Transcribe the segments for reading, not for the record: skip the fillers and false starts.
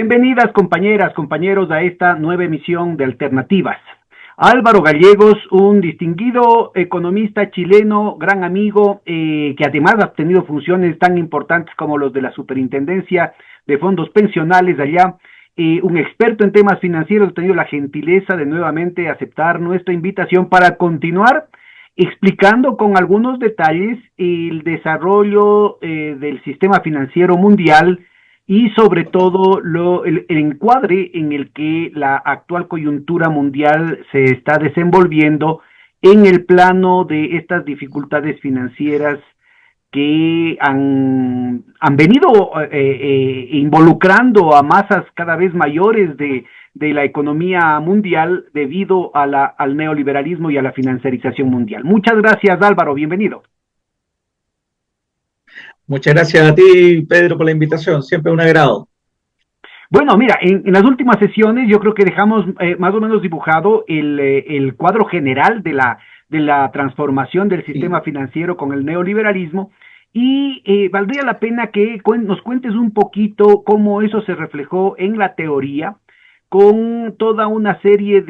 Bienvenidas compañeras, compañeros a esta nueva emisión de Alternativas. Álvaro Gallegos, un distinguido economista chileno, gran amigo, que además ha tenido funciones tan importantes como los de la Superintendencia de Fondos Pensionales allá, un experto en temas financieros, ha tenido la gentileza de nuevamente aceptar nuestra invitación para continuar explicando con algunos detalles el desarrollo del sistema financiero mundial y sobre todo el encuadre en el que la actual coyuntura mundial se está desenvolviendo en el plano de estas dificultades financieras que han venido involucrando a masas cada vez mayores de la economía mundial debido a al neoliberalismo y a la financiarización mundial. Muchas gracias, Álvaro, bienvenido. Muchas gracias a ti, Pedro, por la invitación. Siempre un agrado. Bueno, mira, en las últimas sesiones yo creo que dejamos más o menos dibujado el cuadro general de la transformación del sistema financiero con el neoliberalismo y valdría la pena que nos cuentes un poquito cómo eso se reflejó en la teoría con toda una serie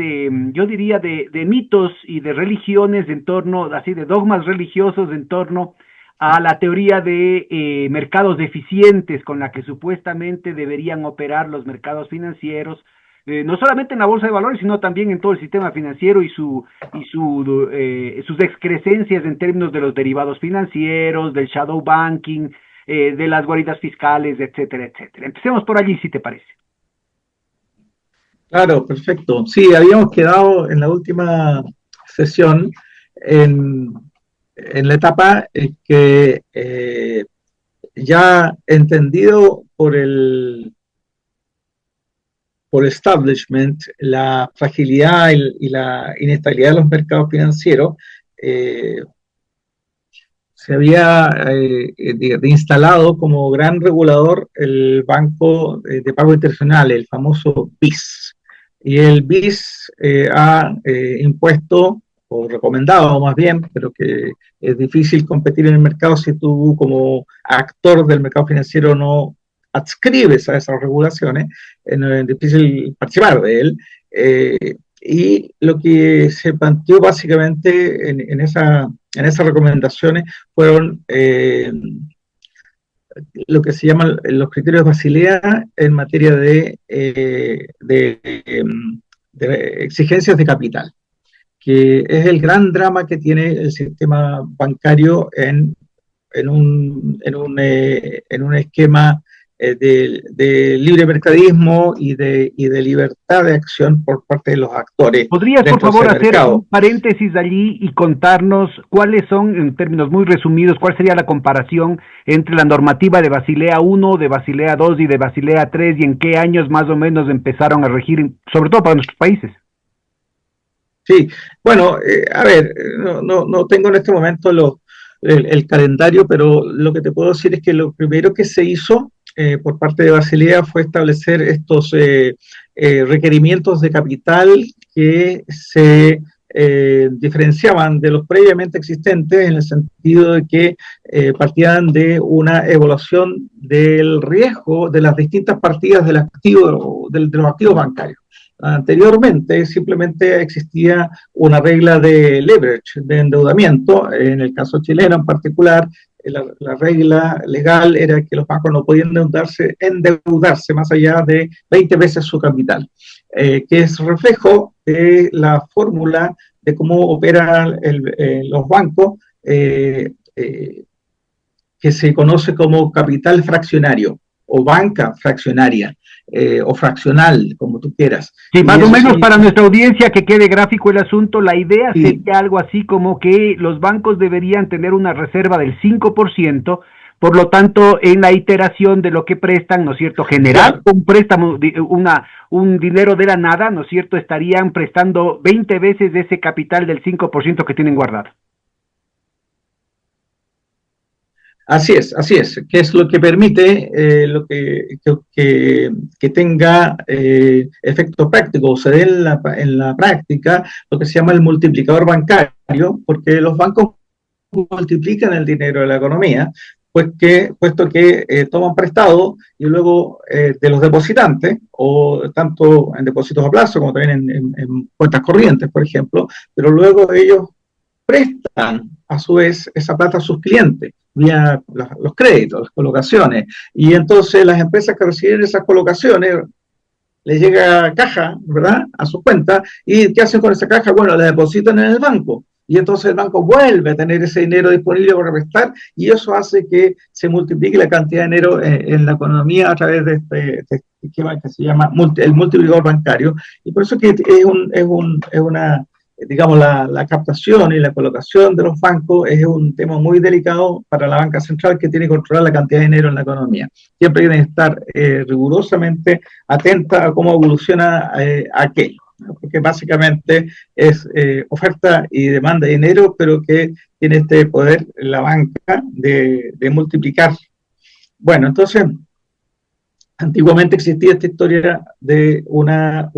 yo diría, de mitos y de religiones en torno, así de dogmas religiosos en torno a la teoría de mercados eficientes con la que supuestamente deberían operar los mercados financieros, no solamente en la bolsa de valores, sino también en todo el sistema financiero y sus excrescencias en términos de los derivados financieros, del shadow banking, de las guaridas fiscales, etcétera, etcétera. Empecemos por allí, si te parece. Claro, perfecto. Sí, habíamos quedado en la última sesión en la etapa que ya entendido por el establishment la fragilidad y la inestabilidad de los mercados financieros, se había instalado como gran regulador el Banco de Pago Internacional, el famoso BIS. Y el BIS ha impuesto, o recomendado más bien, pero que es difícil competir en el mercado si tú como actor del mercado financiero no adscribes a esas regulaciones, es difícil participar de él. Y lo que se planteó básicamente en esas recomendaciones fueron lo que se llaman los criterios de Basilea en materia de exigencias de capital, que es el gran drama que tiene el sistema bancario en un esquema de libre mercadismo y de libertad de acción por parte de los actores. ¿Podrías, por favor, hacer un paréntesis allí y contarnos cuáles son, en términos muy resumidos, cuál sería la comparación entre la normativa de Basilea I, de Basilea II y de Basilea III y en qué años más o menos empezaron a regir, sobre todo para nuestros países? Sí, bueno, a ver, no tengo en este momento el calendario, pero lo que te puedo decir es que lo primero que se hizo por parte de Basilea fue establecer estos requerimientos de capital que se diferenciaban de los previamente existentes en el sentido de que partían de una evaluación del riesgo de las distintas partidas del activo, de los activos bancarios. Anteriormente simplemente existía una regla de leverage, de endeudamiento. En el caso chileno en particular, la regla legal era que los bancos no podían endeudarse más allá de 20 veces su capital, que es reflejo de la fórmula de cómo operan los bancos, que se conoce como capital fraccionario o banca fraccionaria. O fraccional, como tú quieras. Sí, más o menos para nuestra audiencia que quede gráfico el asunto, la idea sería algo así como que los bancos deberían tener una reserva del 5%, por lo tanto, en la iteración de lo que prestan, ¿no es cierto?, generar un préstamo, un dinero de la nada, ¿no es cierto?, estarían prestando 20 veces ese capital del 5% que tienen guardado. Así es, que es lo que permite que tenga efecto práctico, o se dé en la práctica lo que se llama el multiplicador bancario, porque los bancos multiplican el dinero de la economía, puesto que toman prestado y luego de los depositantes, o tanto en depósitos a plazo como también en cuentas corrientes, por ejemplo, pero luego ellos prestan a su vez esa plata a sus clientes vía los créditos, las colocaciones, y entonces las empresas que reciben esas colocaciones les llega caja, ¿verdad?, a su cuenta, y ¿qué hacen con esa caja? Bueno, la depositan en el banco, y entonces el banco vuelve a tener ese dinero disponible para prestar, y eso hace que se multiplique la cantidad de dinero en la economía a través de este esquema que se llama el multiplicador bancario, y por eso que es una, digamos, la captación y la colocación de los bancos es un tema muy delicado para la banca central, que tiene que controlar la cantidad de dinero en la economía. Siempre tiene que estar rigurosamente atenta a cómo evoluciona aquello, ¿no? Porque básicamente es oferta y demanda de dinero, pero que tiene este poder la banca de multiplicar. Bueno, entonces, antiguamente existía esta historia de una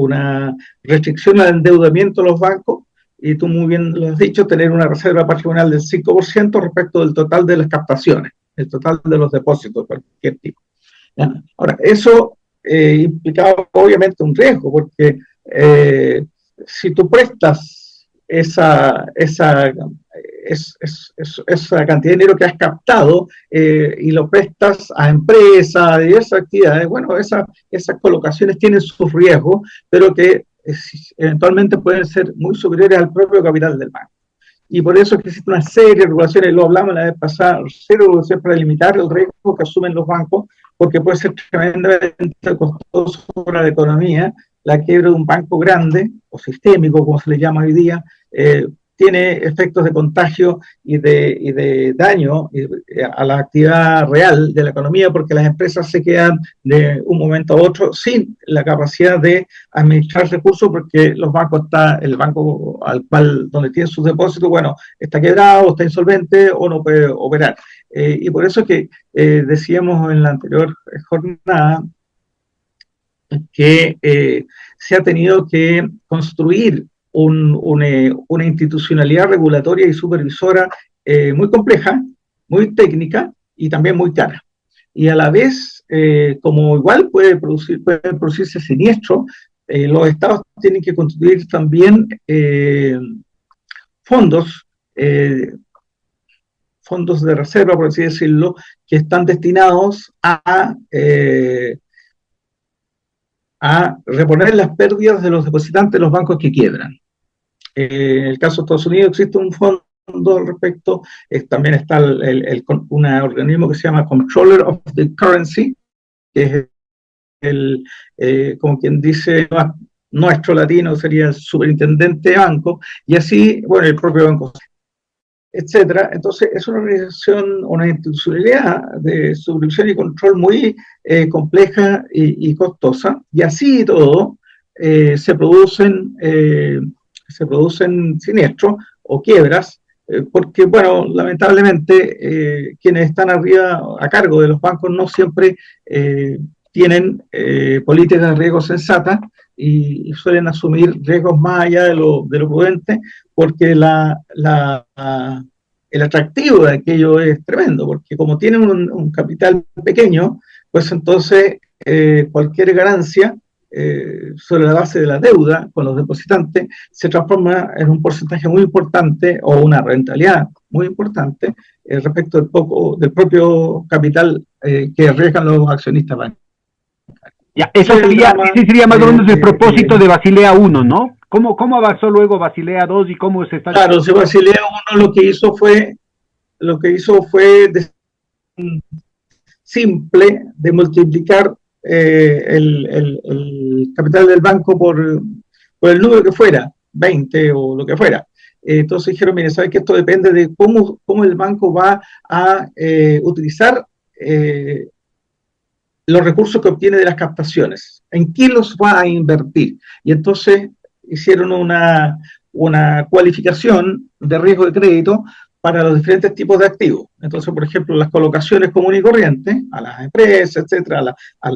restricción al endeudamiento de los bancos, y tú muy bien lo has dicho, tener una reserva patrimonial del 5% respecto del total de las captaciones, el total de los depósitos de cualquier tipo. Ahora, eso implicaba obviamente un riesgo, porque si tú prestas esa cantidad de dinero que has captado y lo prestas a empresas, a diversas actividades, bueno, esas colocaciones tienen sus riesgos, pero que eventualmente pueden ser muy superiores al propio capital del banco. Y por eso es que existe una serie de regulaciones, lo hablamos la vez pasada, regulaciones para limitar el riesgo que asumen los bancos, porque puede ser tremendamente costoso para la economía. La quiebra de un banco grande, o sistémico, como se le llama hoy día, tiene efectos de contagio y de daño a la actividad real de la economía, porque las empresas se quedan de un momento a otro sin la capacidad de administrar recursos, porque el banco donde tiene sus depósitos, bueno, está quebrado, está insolvente o no puede operar. Y por eso es que decíamos en la anterior jornada que se ha tenido que construir una institucionalidad regulatoria y supervisora muy compleja, muy técnica y también muy cara. Y a la vez, como igual pueden producirse siniestros, los estados tienen que construir también fondos, fondos de reserva, por así decirlo, que están destinados a reponer las pérdidas de los depositantes de los bancos que quiebran. En el caso de Estados Unidos existe un fondo al respecto, también está un organismo que se llama Controller of the Currency, que es como quien dice, nuestro latino sería el superintendente de banco, y así, bueno, el propio banco, etcétera. Entonces es una organización, una institucionalidad de supervisión y control muy compleja y costosa, y así todo se producen siniestros o quiebras, porque, bueno, lamentablemente quienes están arriba a cargo de los bancos no siempre tienen políticas de riesgo sensatas y suelen asumir riesgos más allá de lo prudente, porque el atractivo de aquello es tremendo, porque como tienen un capital pequeño, pues entonces cualquier ganancia sobre la base de la deuda con los depositantes se transforma en un porcentaje muy importante o una rentabilidad muy importante respecto del propio capital que arriesgan los accionistas bancarios. Ya, ese sería más o menos el propósito de Basilea I, ¿no? ¿Cómo avanzó luego Basilea II y cómo se está? Claro, si Basilea I lo que hizo fue simple de multiplicar el capital del banco por el número que fuera, 20 o lo que fuera. Entonces dijeron, mire, ¿sabes que esto depende de cómo el banco va a utilizar los recursos que obtiene de las captaciones? ¿En qué los va a invertir? Y entonces hicieron una cualificación de riesgo de crédito para los diferentes tipos de activos. Entonces, por ejemplo, las colocaciones comunes y corrientes a las empresas, etcétera, a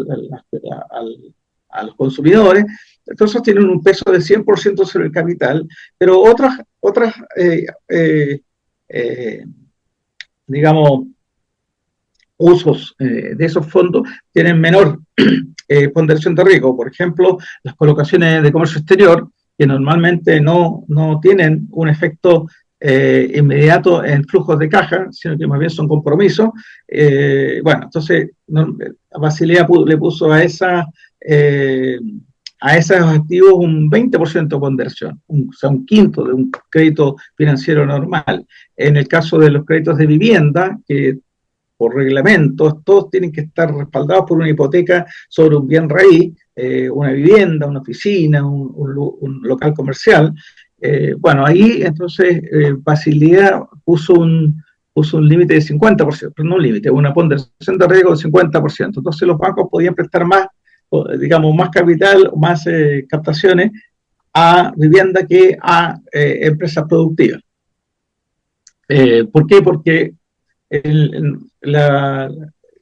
los consumidores, entonces tienen un peso del 100% sobre el capital, pero otras digamos, usos de esos fondos tienen menor ponderación de riesgo. Por ejemplo, las colocaciones de comercio exterior, que normalmente no tienen un efecto inmediato en flujos de caja, sino que más bien son compromisos. Bueno, entonces Basilea le puso a esos activos un 20% de ponderación, o sea, un quinto de un crédito financiero normal. En el caso de los créditos de vivienda, que por reglamentos, todos tienen que estar respaldados por una hipoteca sobre un bien raíz, una vivienda, una oficina, un local comercial. Bueno, ahí entonces Basilea puso un límite de 50%, no un límite, una ponderación de riesgo de 50%. Entonces los bancos podían prestar más, digamos, más capital, más captaciones a vivienda que a empresas productivas. ¿Por qué? Porque la,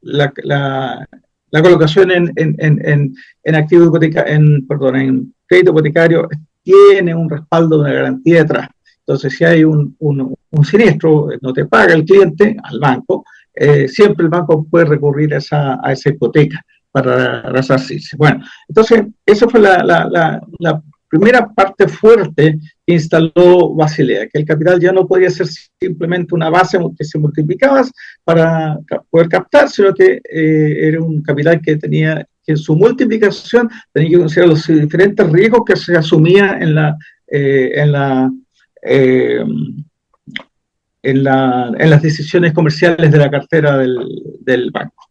la, la, la, colocación en activo perdón, en crédito hipotecario tiene un respaldo, una garantía detrás. Entonces, si hay un siniestro, no te paga el cliente al banco, siempre el banco puede recurrir a esa hipoteca para resarcirse. Bueno, entonces, esa fue la primera parte fuerte que instaló Basilea, que el capital ya no podía ser simplemente una base que se multiplicaba para poder captar, sino que era un capital que tenía que en su multiplicación tenía que considerar los diferentes riesgos que se asumía en las decisiones comerciales de la cartera del banco.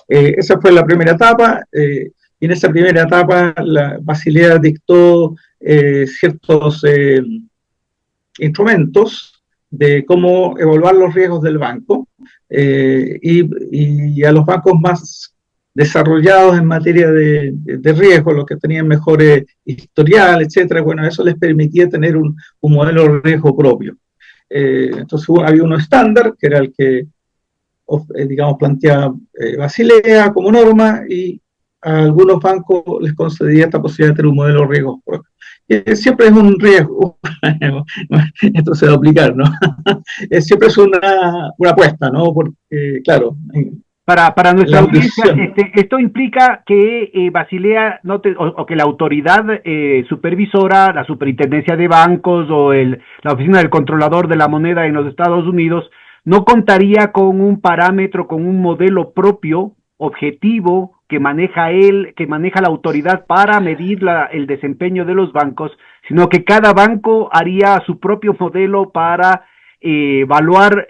Esa fue la primera etapa. Y en esa primera etapa, la Basilea dictó ciertos instrumentos de cómo evaluar los riesgos del banco y a los bancos más desarrollados en materia de riesgo, los que tenían mejor historial, etcétera, bueno, eso les permitía tener un modelo de riesgo propio. Entonces había uno estándar, que era el que, digamos, planteaba Basilea como norma, y a algunos bancos les concedía esta posibilidad de tener un modelo de riesgo propio. Siempre es un riesgo, esto se va a aplicar, ¿no? Siempre es una apuesta, ¿no? Porque, claro, para nuestra audiencia, esto implica que Basilea o que la autoridad supervisora, la superintendencia de bancos o la oficina del controlador de la moneda en los Estados Unidos no contaría con un parámetro, con un modelo propio, objetivo, que maneja la autoridad para medir el desempeño de los bancos, sino que cada banco haría su propio modelo para evaluar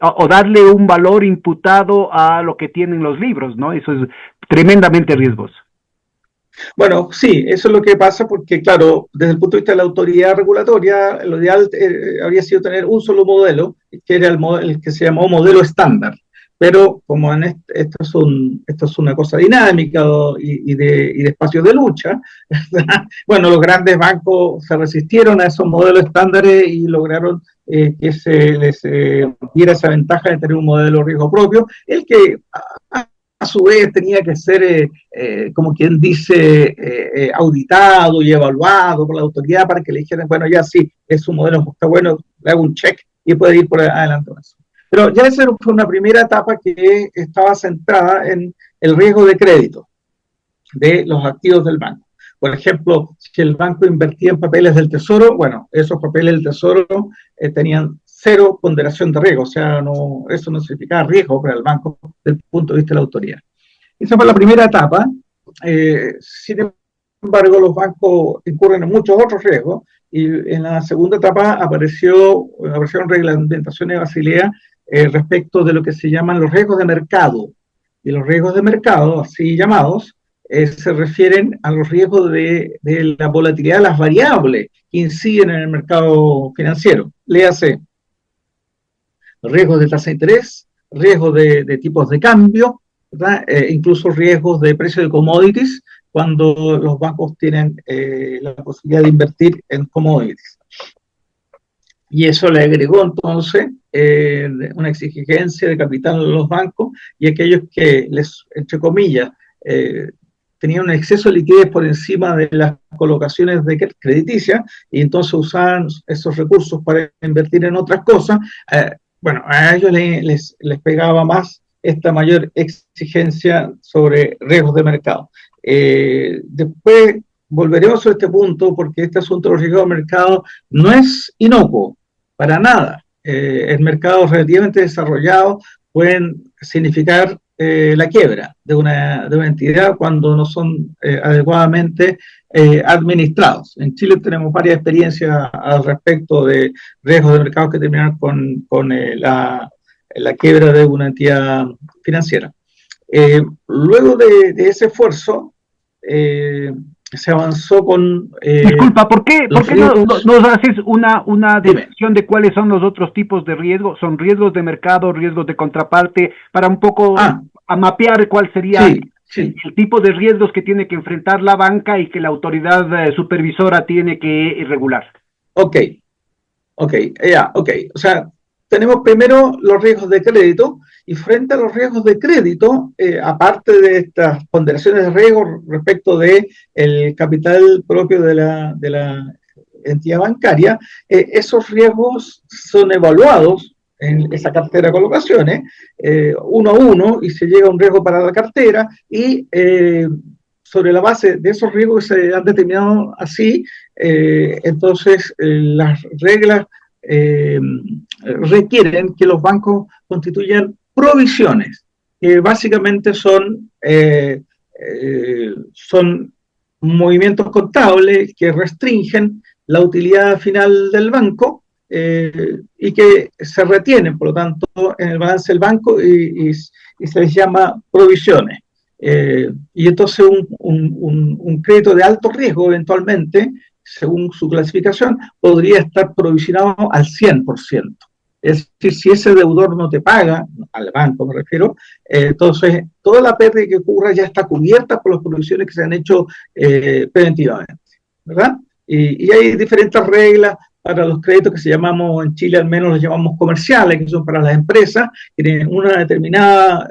o darle un valor imputado a lo que tienen los libros, ¿no? Eso es tremendamente riesgoso. Bueno, sí, eso es lo que pasa porque, claro, desde el punto de vista de la autoridad regulatoria, lo ideal habría sido tener un solo modelo, que era el que se llamó modelo estándar. Pero como esto es una cosa dinámica y de espacios de lucha, bueno, los grandes bancos se resistieron a esos modelos estándares y lograron que se les diera esa ventaja de tener un modelo de riesgo propio, el que a su vez tenía que ser, como quien dice, auditado y evaluado por la autoridad para que le dijeran, bueno, ya sí, es un modelo, está bueno, le hago un check y puede ir por adelante con eso. Pero ya esa fue una primera etapa que estaba centrada en el riesgo de crédito de los activos del banco. Por ejemplo, si el banco invertía en papeles del tesoro, bueno, esos papeles del tesoro tenían cero ponderación de riesgo, o sea, eso no significaba riesgo para el banco desde el punto de vista de la autoridad. Esa fue la primera etapa. Sin embargo, los bancos incurren en muchos otros riesgos y en la segunda etapa aparecieron reglamentaciones de Basilea respecto de lo que se llaman los riesgos de mercado. Y los riesgos de mercado, así llamados, se refieren a los riesgos de la volatilidad de las variables que inciden en el mercado financiero. Léase, riesgos de tasa de interés, riesgos de tipos de cambio, incluso riesgos de precio de commodities, cuando los bancos tienen la posibilidad de invertir en commodities. Y eso le agregó entonces una exigencia de capital a los bancos y aquellos que entre comillas, tenían un exceso de liquidez por encima de las colocaciones crediticias y entonces usaban esos recursos para invertir en otras cosas, bueno, a ellos les pegaba más esta mayor exigencia sobre riesgos de mercado. Después volveremos a este punto porque este asunto de los riesgos de mercado no es inocuo, para nada. En mercados relativamente desarrollados pueden significar la quiebra de una entidad cuando no son adecuadamente administrados. En Chile tenemos varias experiencias al respecto de riesgos de mercado que terminan con la quiebra de una entidad financiera. Luego de ese esfuerzo, se avanzó con... Disculpa, ¿por qué nos haces una descripción de cuáles son los otros tipos de riesgos? ¿Son riesgos de mercado, riesgos de contraparte? Para un poco a mapear cuál sería el tipo de riesgos que tiene que enfrentar la banca y que la autoridad supervisora tiene que regular. Ok. O sea, tenemos primero los riesgos de crédito, y frente a los riesgos de crédito, aparte de estas ponderaciones de riesgo respecto de el capital propio de la entidad bancaria, esos riesgos son evaluados en esa cartera de colocaciones, uno a uno, y se llega a un riesgo para la cartera, y sobre la base de esos riesgos que se han determinado así, entonces las reglas requieren que los bancos constituyan provisiones, que básicamente son movimientos contables que restringen la utilidad final del banco y que se retienen, por lo tanto, en el balance del banco y se les llama provisiones. Y entonces un crédito de alto riesgo eventualmente, según su clasificación, podría estar provisionado al 100%. Es decir, si ese deudor no te paga, al banco me refiero, entonces toda la pérdida que ocurra ya está cubierta por las provisiones que se han hecho preventivamente, ¿verdad? Y hay diferentes reglas para los créditos que llamamos, en Chile al menos los llamamos comerciales, que son para las empresas, que tienen una determinada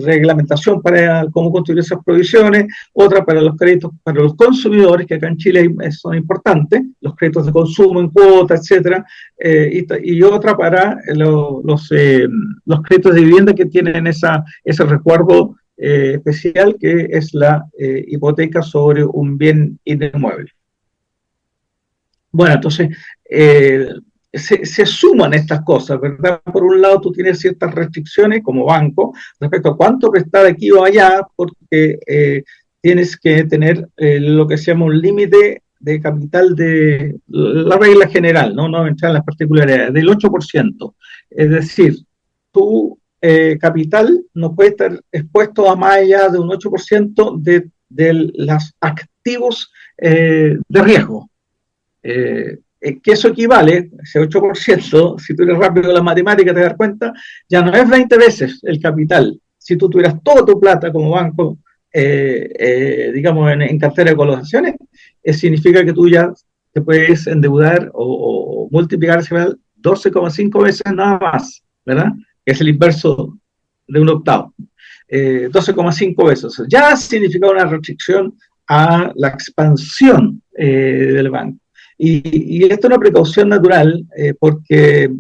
reglamentación para cómo construir esas provisiones, otra para los créditos para los consumidores, que acá en Chile son importantes, los créditos de consumo en cuota, etcétera, y otra para los créditos de vivienda que tienen ese resguardo especial, que es la hipoteca sobre un bien inmueble. Bueno, entonces se suman estas cosas, ¿verdad? Por un lado, tú tienes ciertas restricciones como banco respecto a cuánto prestar aquí o allá, porque tienes que tener lo que se llama un límite de capital de la regla general, no entrar en las particularidades, del 8%. Es decir, tu capital no puede estar expuesto a más allá de un 8% de los activos de riesgo. Que eso equivale, ese 8%, si tú eres rápido con la matemática te das cuenta, ya no es 20 veces el capital. Si tú tuvieras toda tu plata como banco, digamos, en cartera de colocaciones, significa que tú ya te puedes endeudar o multiplicar ese capital 12,5 veces nada más, ¿verdad? Que es el inverso de un octavo. 12,5 veces. Ya significa una restricción a la expansión del banco. Y esto es una precaución natural, porque,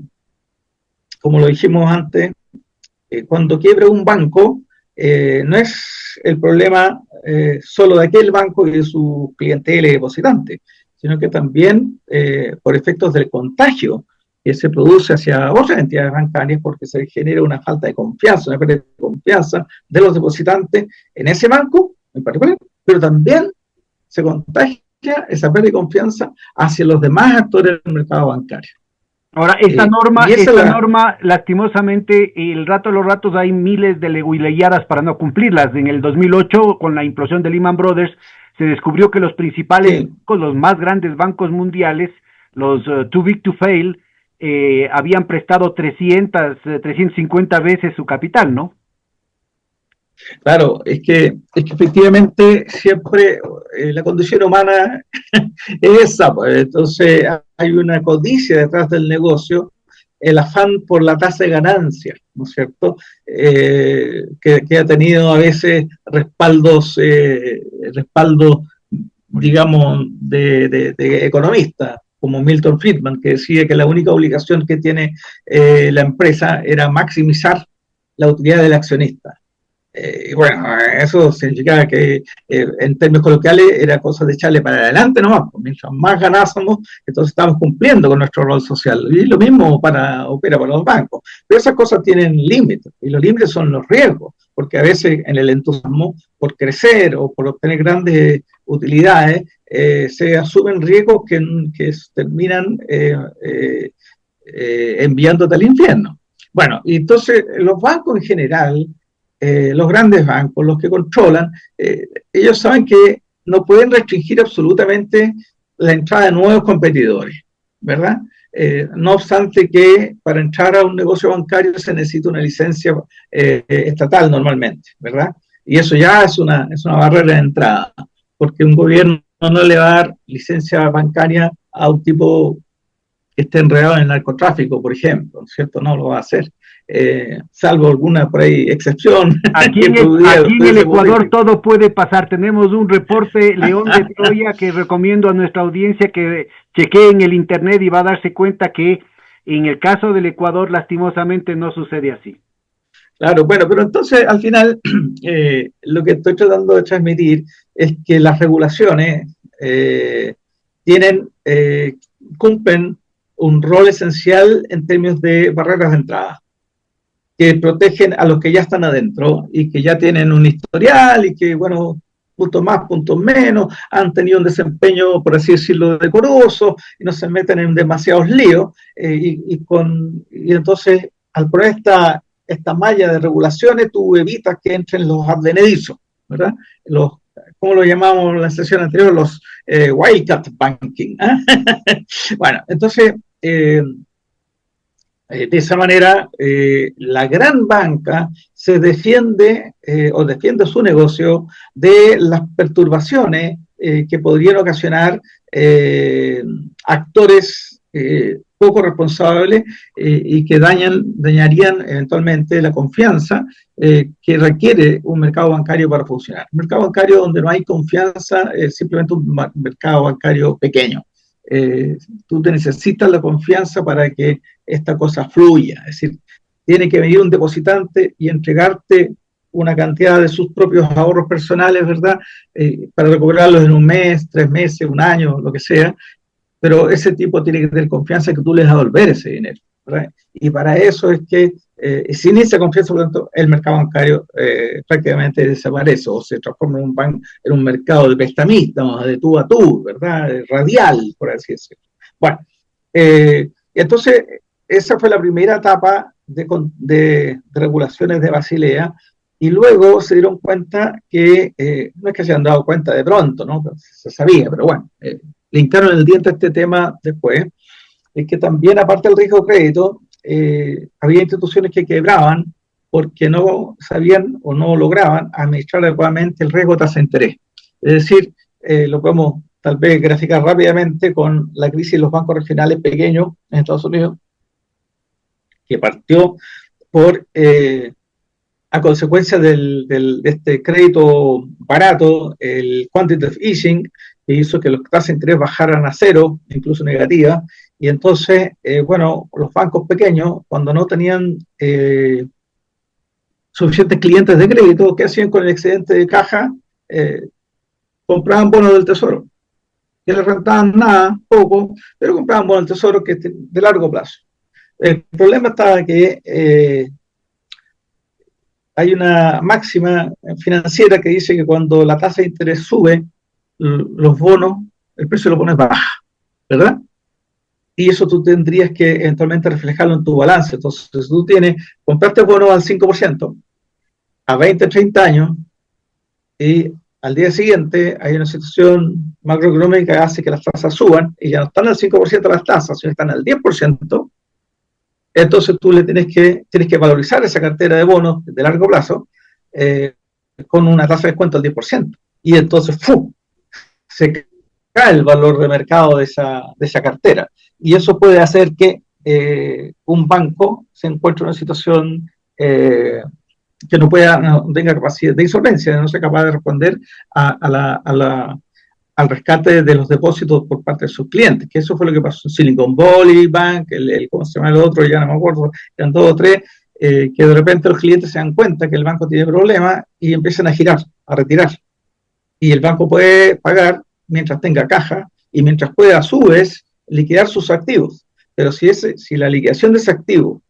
como lo dijimos antes, cuando quiebra un banco, no es el problema solo de aquel banco y de su clientela y depositante, sino que también por efectos del contagio que se produce hacia otras entidades bancarias, porque se genera una falta de confianza, una pérdida de confianza de los depositantes en ese banco en particular, pero también se contagia esa pérdida de confianza hacia los demás actores del mercado bancario. Ahora, esta norma, lastimosamente, los ratos hay miles de leguileyadas para no cumplirlas. En el 2008, con la implosión de Lehman Brothers, se descubrió que los principales bancos, los más grandes bancos mundiales, los too big to fail, habían prestado 350 veces su capital, ¿no? Claro, es que efectivamente siempre la condición humana es esa, pues. Entonces hay una codicia detrás del negocio, el afán por la tasa de ganancia, ¿no es cierto? Que ha tenido a veces respaldos, digamos, de economistas. como Milton Friedman, que decía que la única obligación que tiene la empresa era maximizar la utilidad del accionista. Y bueno, eso significaba que en términos coloquiales era cosa de echarle para adelante nomás, pues, mientras más ganásemos, entonces estamos cumpliendo con nuestro rol social. Y lo mismo opera para los bancos. Pero esas cosas tienen límites, y los límites son los riesgos, porque a veces en el entusiasmo por crecer o por obtener grandes utilidades, se asumen riesgos que terminan enviándote al infierno. Bueno, y entonces los bancos en general, los grandes bancos, los que controlan, ellos saben que no pueden restringir absolutamente la entrada de nuevos competidores, ¿verdad? No obstante que para entrar a un negocio bancario se necesita una licencia estatal normalmente, ¿verdad? Y eso ya es una barrera de entrada, porque un gobierno no le va a dar licencia bancaria a un tipo que esté enredado en el narcotráfico, por ejemplo, ¿cierto? No lo va a hacer. Salvo alguna por ahí excepción. Aquí en el Ecuador todo puede pasar. Tenemos un reporte León de Troya que recomiendo a nuestra audiencia que chequee en el internet y va a darse cuenta que en el caso del Ecuador lastimosamente no sucede así. Claro, bueno, pero entonces al final lo que estoy tratando de transmitir es que las regulaciones cumplen un rol esencial en términos de barreras de entrada, que protegen a los que ya están adentro y que ya tienen un historial y que, bueno, puntos más, puntos menos, han tenido un desempeño, por así decirlo, decoroso y no se meten en demasiados líos. Y entonces, al poner esta malla de regulaciones, tú evitas que entren los advenedizos, ¿verdad? ¿Cómo lo llamamos en la sesión anterior? Los wildcat banking. Bueno, entonces, de esa manera, la gran banca se defiende o defiende su negocio de las perturbaciones que podrían ocasionar actores poco responsables y que dañarían eventualmente la confianza que requiere un mercado bancario para funcionar. Un mercado bancario donde no hay confianza es simplemente un mercado bancario pequeño. Tú te necesitas la confianza para que esta cosa fluya, es decir, tiene que venir un depositante y entregarte una cantidad de sus propios ahorros personales, ¿verdad? Para recuperarlos en un mes, 3 meses, un año, lo que sea, pero ese tipo tiene que tener confianza que tú le vas a devolver ese dinero, ¿verdad? Y para eso es que, sin esa confianza, por lo tanto, el mercado bancario prácticamente desaparece o se transforma en un mercado de prestamistas, de tú a tú, ¿verdad? Radial, por así decirlo. Bueno, entonces, esa fue la primera etapa de regulaciones de Basilea, y luego se dieron cuenta que, no es que se han dado cuenta de pronto, ¿no? Se sabía, pero bueno, le hincaron el diente a este tema después, es que también, aparte del riesgo de crédito, había instituciones que quebraban porque no sabían o no lograban administrar adecuadamente el riesgo de tasa de interés. Es decir, lo podemos tal vez graficar rápidamente con la crisis de los bancos regionales pequeños en Estados Unidos, que partió a consecuencia de este crédito barato, el quantitative easing, que hizo que las tasas de interés bajaran a cero, incluso negativas, y entonces, bueno, los bancos pequeños, cuando no tenían suficientes clientes de crédito, ¿qué hacían con el excedente de caja? Compraban bonos del tesoro, que les rentaban nada, poco, pero compraban bonos del tesoro que de largo plazo. El problema estaba que hay una máxima financiera que dice que cuando la tasa de interés sube, los bonos, el precio de los bonos baja, ¿verdad? Y eso tú tendrías que eventualmente reflejarlo en tu balance. Entonces, tú compraste bonos al 5%, a 20, 30 años, y al día siguiente hay una situación macroeconómica que hace que las tasas suban, y ya no están al 5% las tasas, sino están al 10%, entonces tú tienes que valorizar esa cartera de bonos de largo plazo con una tasa de descuento al 10%. Y entonces ¡fum!, se cae el valor de mercado de esa cartera. Y eso puede hacer que un banco se encuentre en una situación que no tenga capacidad de insolvencia, no sea capaz de responder a al rescate de los depósitos por parte de sus clientes, que eso fue lo que pasó en Silicon Valley Bank, ¿cómo se llama el otro? Ya no me acuerdo, eran dos o tres, que de repente los clientes se dan cuenta que el banco tiene problemas y empiezan a girar, a retirar. Y el banco puede pagar mientras tenga caja y mientras pueda a su vez liquidar sus activos. Pero si la liquidación de ese activo,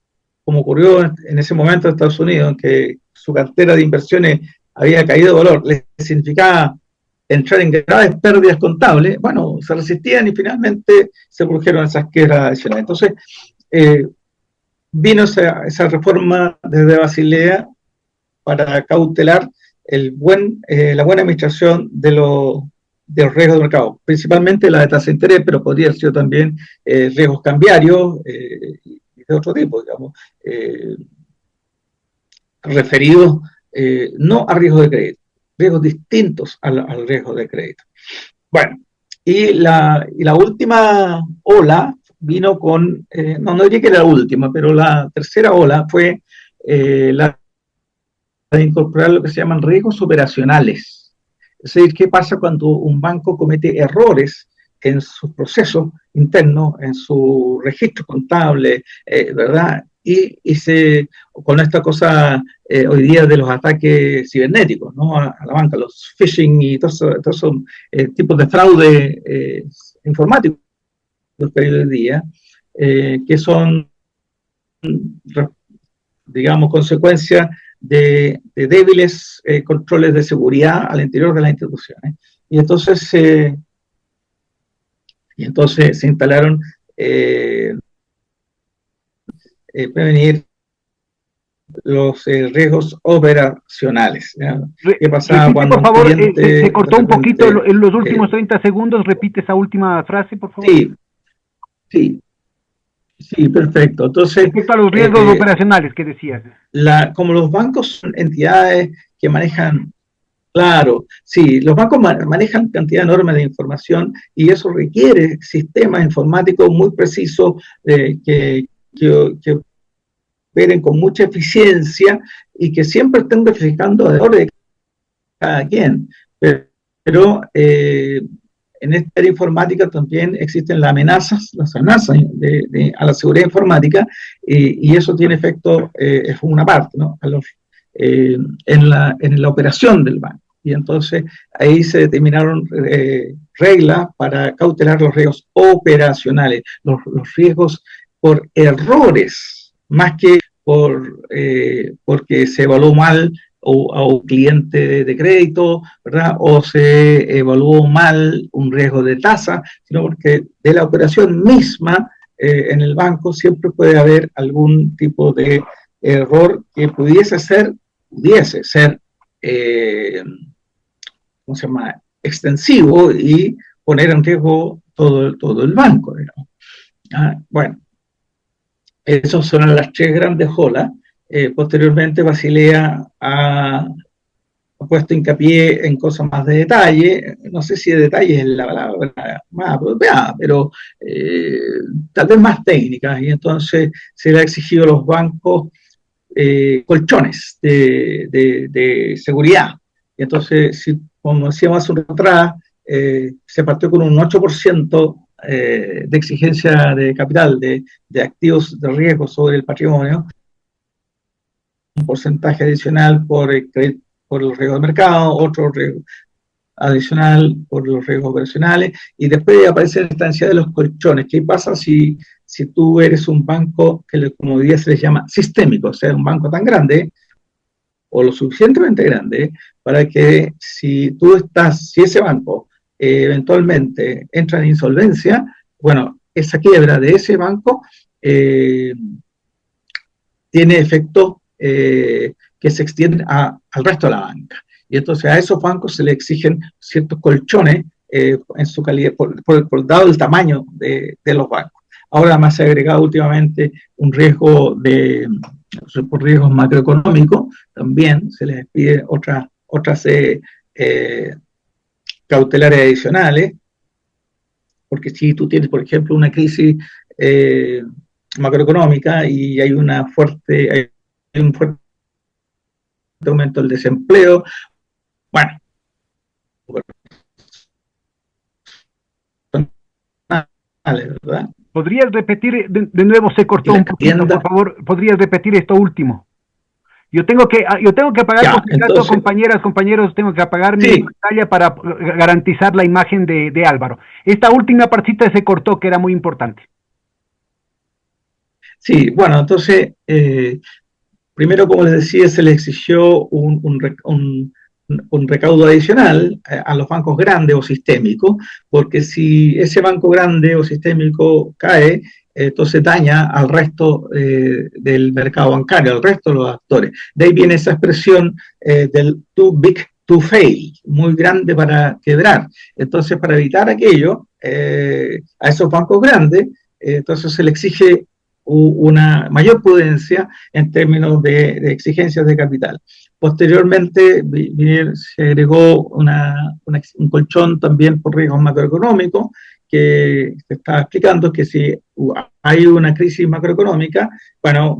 como ocurrió en ese momento en Estados Unidos, en que su cartera de inversiones había caído de valor, les significaba entrar en graves pérdidas contables, bueno, se resistían y finalmente se produjeron esas quiebras adicionales. Entonces, vino esa reforma desde Basilea para cautelar la buena administración de los riesgos de mercado, principalmente la de tasa de interés, pero podría haber sido también riesgos cambiarios y de otro tipo, digamos, referidos no a riesgos de crédito, riesgos distintos al riesgo de crédito. Bueno, y la última ola vino con, no diría que era la última, pero la tercera ola fue la de incorporar lo que se llaman riesgos operacionales. Es decir, ¿qué pasa cuando un banco comete errores en sus procesos internos, en su registro contable, ¿verdad? Y con esta cosa hoy día de los ataques cibernéticos, ¿no? A la banca, los phishing y todos esos tipos de fraude informáticos que hay hoy día, que son, digamos, consecuencia de débiles controles de seguridad al interior de las instituciones. Y entonces se instalaron prevenir los riesgos operacionales. ¿Qué pasaba Repite, cuando por un favor, cliente se cortó un poquito repente, en los últimos 30 segundos. Repite esa última frase, por favor. Sí, sí, sí, perfecto. Entonces, Respecto a los riesgos operacionales que decías. como los bancos son entidades que manejan. Claro, sí, los bancos manejan cantidad enorme de información y eso requiere sistemas informáticos muy precisos que operen con mucha eficiencia y que siempre estén verificando errores de cada quien. Pero en esta área informática también existen las amenazas a la seguridad informática y eso tiene efecto, es una parte, ¿no? En la operación del banco. Y entonces ahí se determinaron reglas para cautelar los riesgos operacionales, los riesgos por errores, más que porque se evaluó mal a un cliente de crédito, ¿verdad? O se evaluó mal un riesgo de tasa, sino porque de la operación misma en el banco siempre puede haber algún tipo de error que pudiese ser ¿cómo se llama?, extensivo y poner en riesgo todo el banco, digamos. Bueno, esas son las tres grandes olas. Posteriormente, Basilea ha puesto hincapié en cosas más de detalle. No sé si de detalle es la palabra más apropiada, pero tal vez más técnicas. Y entonces se le ha exigido a los bancos colchones de seguridad. Y entonces, como decíamos hace un rato atrás, se partió con un 8% de exigencia de capital, de activos de riesgo sobre el patrimonio, un porcentaje adicional por el riesgo de mercado, otro riesgo adicional por los riesgos operacionales, y después aparece la instancia de los colchones. ¿Qué pasa si tú eres un banco que, como hoy día se les llama, sistémico, o sea, un banco tan grande o lo suficientemente grande para que si ese banco eventualmente entra en insolvencia, bueno, esa quiebra de ese banco tiene efectos que se extienden al resto de la banca. Y entonces a esos bancos se le exigen ciertos colchones en su calidad, por dado el tamaño de los bancos. Ahora además se ha agregado últimamente un riesgo por riesgos macroeconómicos, también se les pide otras cautelares adicionales, porque si tú tienes, por ejemplo, una crisis macroeconómica y hay un fuerte aumento del desempleo, bueno, ¿verdad? ¿Podrías repetir de nuevo? Se Y cortó la un poquito, tienda, por favor. ¿Podrías repetir esto último? Yo tengo que apagar ya, por si acaso, entonces, compañeras, compañeros, tengo que apagar mi sí, pantalla para garantizar la imagen de Álvaro. Esta última partita se cortó, que era muy importante. sí, bueno, entonces, primero, como les decía, se les exigió un recaudo adicional a los bancos grandes o sistémicos, porque si ese banco grande o sistémico cae, entonces daña al resto del mercado bancario, al resto de los actores. De ahí viene esa expresión del too big to fail, muy grande para quebrar. Entonces, para evitar aquello, a esos bancos grandes, entonces se le exige una mayor prudencia en términos de exigencias de capital. Posteriormente se agregó un colchón también por riesgos macroeconómicos, que se está explicando que si hay una crisis macroeconómica, bueno,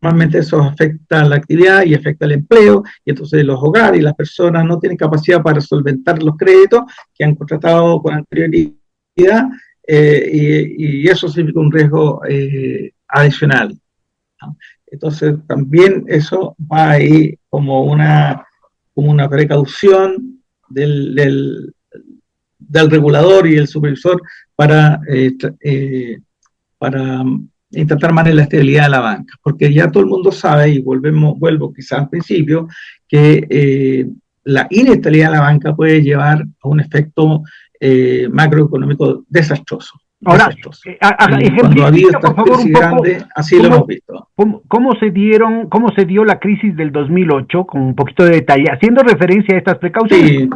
normalmente eso afecta la actividad y afecta el empleo, y entonces los hogares y las personas no tienen capacidad para solventar los créditos que han contratado con anterioridad, y eso significa un riesgo adicional, ¿no? Entonces también eso va ahí como una precaución del regulador y el supervisor para, para intentar mantener la estabilidad de la banca, porque ya todo el mundo sabe, y vuelvo quizás al principio, que la inestabilidad de la banca puede llevar a un efecto macroeconómico desastroso, Ahora, desastroso. Y cuando ha habido ejemplifica, estas por favor, un crisis poco grandes, así lo hemos cómo, visto. cómo se dio la crisis del 2008, con un poquito de detalle, haciendo referencia a estas precauciones. Sí,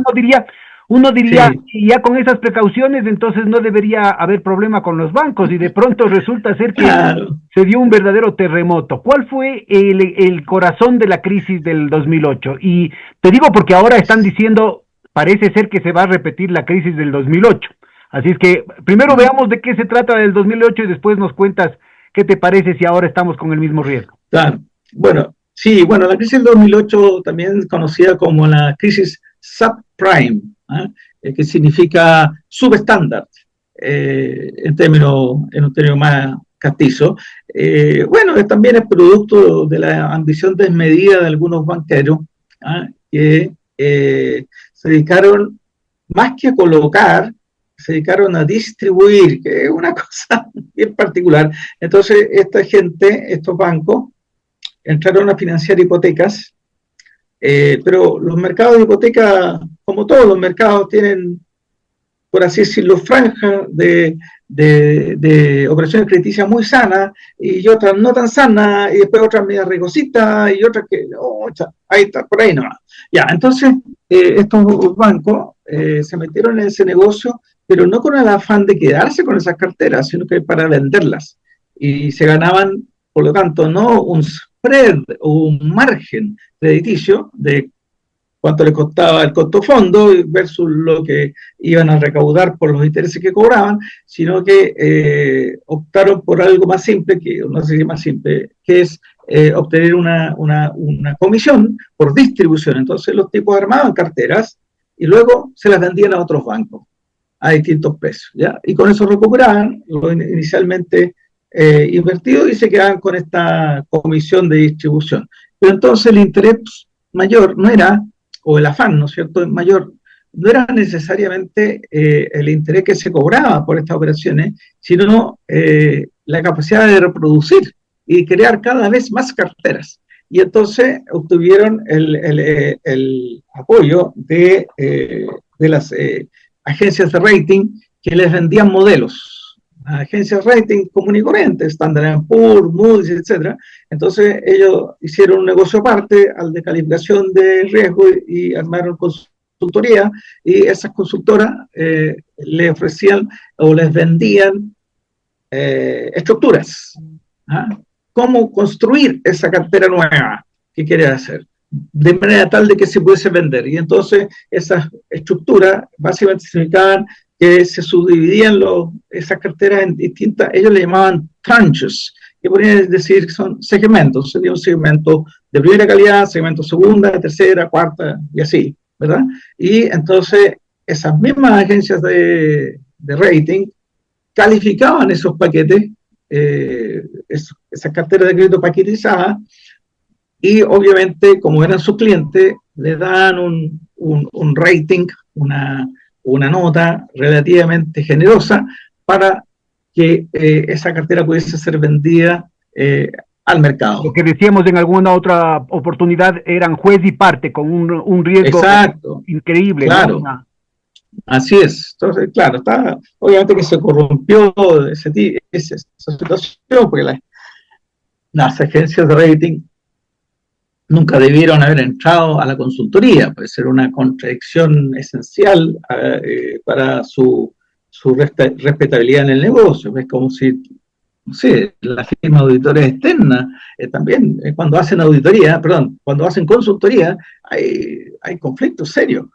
Uno diría, sí, y ya con esas precauciones, entonces no debería haber problema con los bancos, y de pronto resulta ser que claro. se dio un verdadero terremoto. ¿Cuál fue el corazón de la crisis del 2008? Y te digo porque ahora están diciendo, parece ser que se va a repetir la crisis del 2008. Así es que primero veamos de qué se trata del 2008 y después nos cuentas qué te parece si ahora estamos con el mismo riesgo. Claro. Bueno, sí, bueno, la crisis del 2008 también es conocida como la crisis subprime, ¿eh? Que significa subestándar, en un término más castizo. Bueno, también es producto de la ambición desmedida de algunos banqueros, ¿eh? Que se dedicaron más que a colocar, se dedicaron a distribuir, que es una cosa bien particular. Entonces, esta gente, estos bancos, entraron a financiar hipotecas, pero los mercados de hipoteca, como todos los mercados, tienen, por así decirlo, franjas de operaciones crediticias muy sanas y otras no tan sanas, y después otras medias rigositas y otras que, oh, ahí está, por ahí no. Ya, entonces, estos bancos se metieron en ese negocio, pero no con el afán de quedarse con esas carteras, sino que para venderlas. Y se ganaban, por lo tanto, no un spread o un margen crediticio de cuánto le costaba el costo fondo versus lo que iban a recaudar por los intereses que cobraban, sino que optaron por algo más simple, que no sé si más simple, que es obtener una comisión por distribución. Entonces los tipos armaban carteras y luego se las vendían a otros bancos a distintos precios, ¿ya? Y con eso recuperaban lo inicialmente invertido y se quedaban con esta comisión de distribución. Pero entonces el interés mayor no era, o el afán, ¿no es cierto?, mayor, no era necesariamente el interés que se cobraba por estas operaciones, sino la capacidad de reproducir y crear cada vez más carteras. Y entonces obtuvieron el apoyo de las agencias de rating que les vendían modelos, agencias de rating común y corriente, Standard & Poor's, Moody's, etc. Entonces ellos hicieron un negocio aparte al de calificación de riesgo y armaron consultoría, y esas consultoras le ofrecían o les vendían estructuras, ¿ah? Cómo construir esa cartera nueva que quiere hacer, de manera tal de que se pudiese vender. Y entonces esas estructuras básicamente significaban que se subdividían esas carteras en distintas, ellos le llamaban tranches, que podrían decir que son segmentos, sería un segmento de primera calidad, segmento segunda, tercera, cuarta, y así, ¿verdad? Y entonces esas mismas agencias de rating calificaban esos paquetes, esas carteras de crédito paquetizadas, y obviamente, como eran sus clientes, le dan un rating, una nota relativamente generosa para que esa cartera pudiese ser vendida al Lo mercado. que decíamos en alguna otra oportunidad eran juez y parte con un riesgo Exacto, increíble, ¿no? claro, así es. Entonces, claro, está, obviamente que se corrompió esa situación, porque las agencias de rating nunca debieron haber entrado a la consultoría, puede ser una contradicción esencial para su respetabilidad en el negocio. Es como si, no sé, la firma de auditores externa también, cuando hacen auditoría, perdón, cuando hacen consultoría, hay conflictos serios,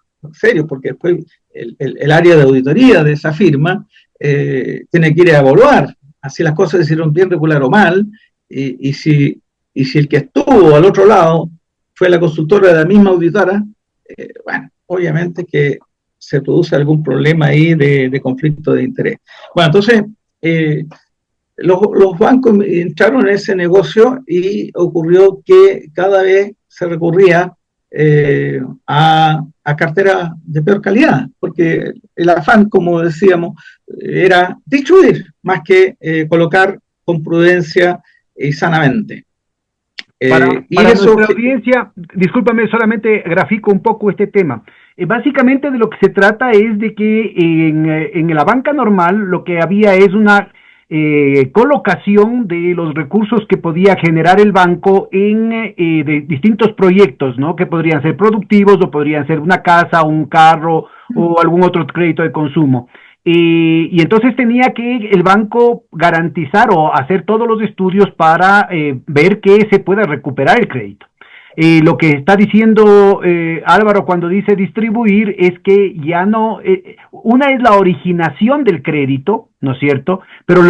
porque después el área de auditoría de esa firma tiene que ir a evaluar si las cosas se hicieron bien, regular o mal, y si el que estuvo al otro lado fue la consultora de la misma auditora, bueno, obviamente que se produce algún problema ahí de conflicto de interés. Bueno, entonces, los bancos entraron en ese negocio y ocurrió que cada vez se recurría a carteras de peor calidad, porque el afán, como decíamos, era distribuir más que colocar con prudencia y sanamente. Y Para eso, nuestra audiencia, discúlpame, solamente grafico un poco este tema. Básicamente de lo que se trata es de que en la banca normal lo que había es una colocación de los recursos que podía generar el banco en de distintos proyectos, ¿no? Que podrían ser productivos o podrían ser una casa, un carro o algún otro crédito de consumo. Y entonces tenía que el banco garantizar o hacer todos los estudios para ver que se pueda recuperar el crédito. Lo que está diciendo Álvaro cuando dice distribuir es que ya no, una es la originación del crédito, ¿no es cierto? Pero